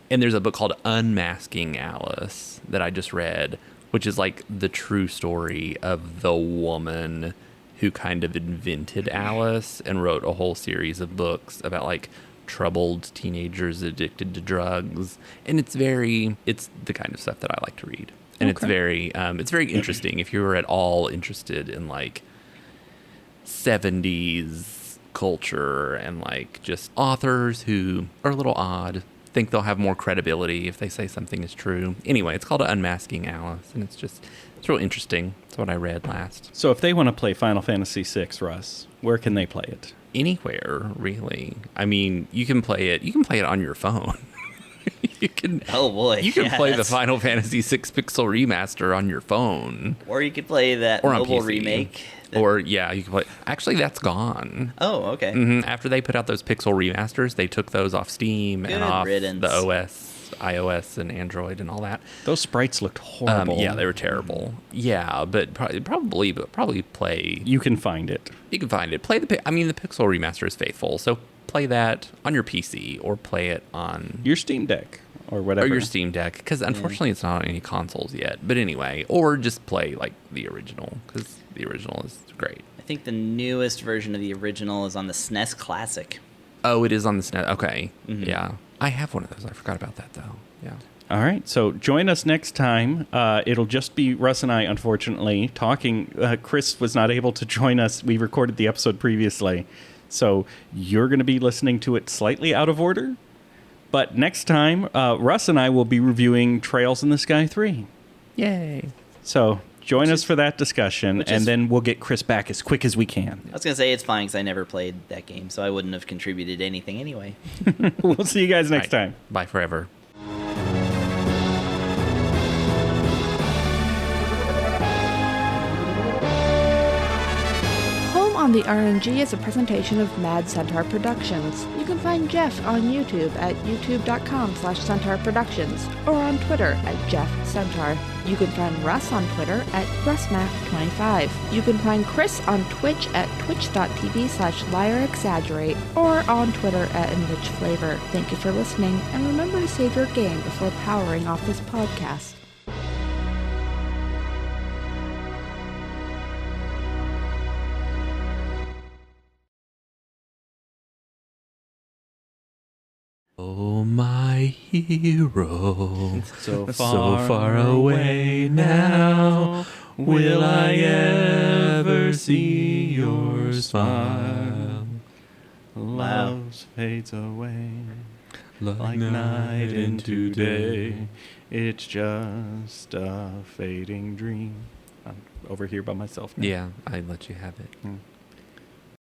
[SPEAKER 2] And there's a book called Unmasking Alice that I just read, which is like the true story of the woman who kind of invented Alice and wrote a whole series of books about like troubled teenagers addicted to drugs. And it's the kind of stuff that I like to read. And it's very interesting if you were at all interested in like 70s culture and like just authors who are a little odd, think they'll have more credibility if they say something is true. Anyway, it's called Unmasking Alice, and it's real interesting. That's what I read last.
[SPEAKER 1] So if they want to play Final Fantasy VI, Russ, where can they play it?
[SPEAKER 2] Anywhere, really. I mean, you can play it on your phone. You can.
[SPEAKER 3] Oh boy!
[SPEAKER 2] You can play the Final Fantasy VI Pixel Remaster on your phone,
[SPEAKER 3] or you could play that
[SPEAKER 2] or
[SPEAKER 3] mobile
[SPEAKER 2] PC.
[SPEAKER 3] remake.
[SPEAKER 2] Or you can play. Actually, that's gone.
[SPEAKER 3] Oh, okay.
[SPEAKER 2] After they put out those Pixel remasters, they took those off Steam and off
[SPEAKER 3] riddance.
[SPEAKER 2] the OS, iOS, and Android, and all that.
[SPEAKER 1] Those sprites looked horrible.
[SPEAKER 2] Yeah, they were terrible. Yeah, but probably play.
[SPEAKER 1] You can find it.
[SPEAKER 2] You can find it. The Pixel remaster is faithful, so play that on your PC or play it on
[SPEAKER 1] your Steam Deck or whatever.
[SPEAKER 2] Or your Steam Deck, because unfortunately it's not on any consoles yet. But anyway, or just play like the original, because the original is great.
[SPEAKER 3] I think the newest version of the original is on the SNES Classic.
[SPEAKER 2] Oh, it is on the SNES. Okay, yeah. I have one of those. I forgot about that, though. Yeah.
[SPEAKER 1] All right, so join us next time. It'll just be Russ and I, unfortunately, talking. Chris was not able to join us. We recorded the episode previously, so you're going to be listening to it slightly out of order. But next time, Russ and I will be reviewing Trails in the Sky 3.
[SPEAKER 2] Yay.
[SPEAKER 1] So join us for that discussion, and then we'll get Chris back as quick as we can.
[SPEAKER 3] I was going to say it's fine because I never played that game, so I wouldn't have contributed anything anyway.
[SPEAKER 1] We'll see you guys next time.
[SPEAKER 2] Bye forever.
[SPEAKER 4] On the RNG is a presentation of Mad Centaur Productions. You can find Jeff on YouTube at youtube.com/Centaur Productions or on Twitter at Jeff Centaur. You can find Russ on Twitter at RussMath25. You can find Chris on Twitch at twitch.tv/LiarExaggerate or on Twitter at EnrichFlavor. Thank you for listening, and remember to save your game before powering off this podcast.
[SPEAKER 2] Oh, my hero,
[SPEAKER 1] so
[SPEAKER 2] far away now, will I ever see your smile?
[SPEAKER 1] Love fades away
[SPEAKER 2] Like
[SPEAKER 1] night into day. It's just a fading dream. I'm over here by myself now.
[SPEAKER 2] Yeah, I let you have it.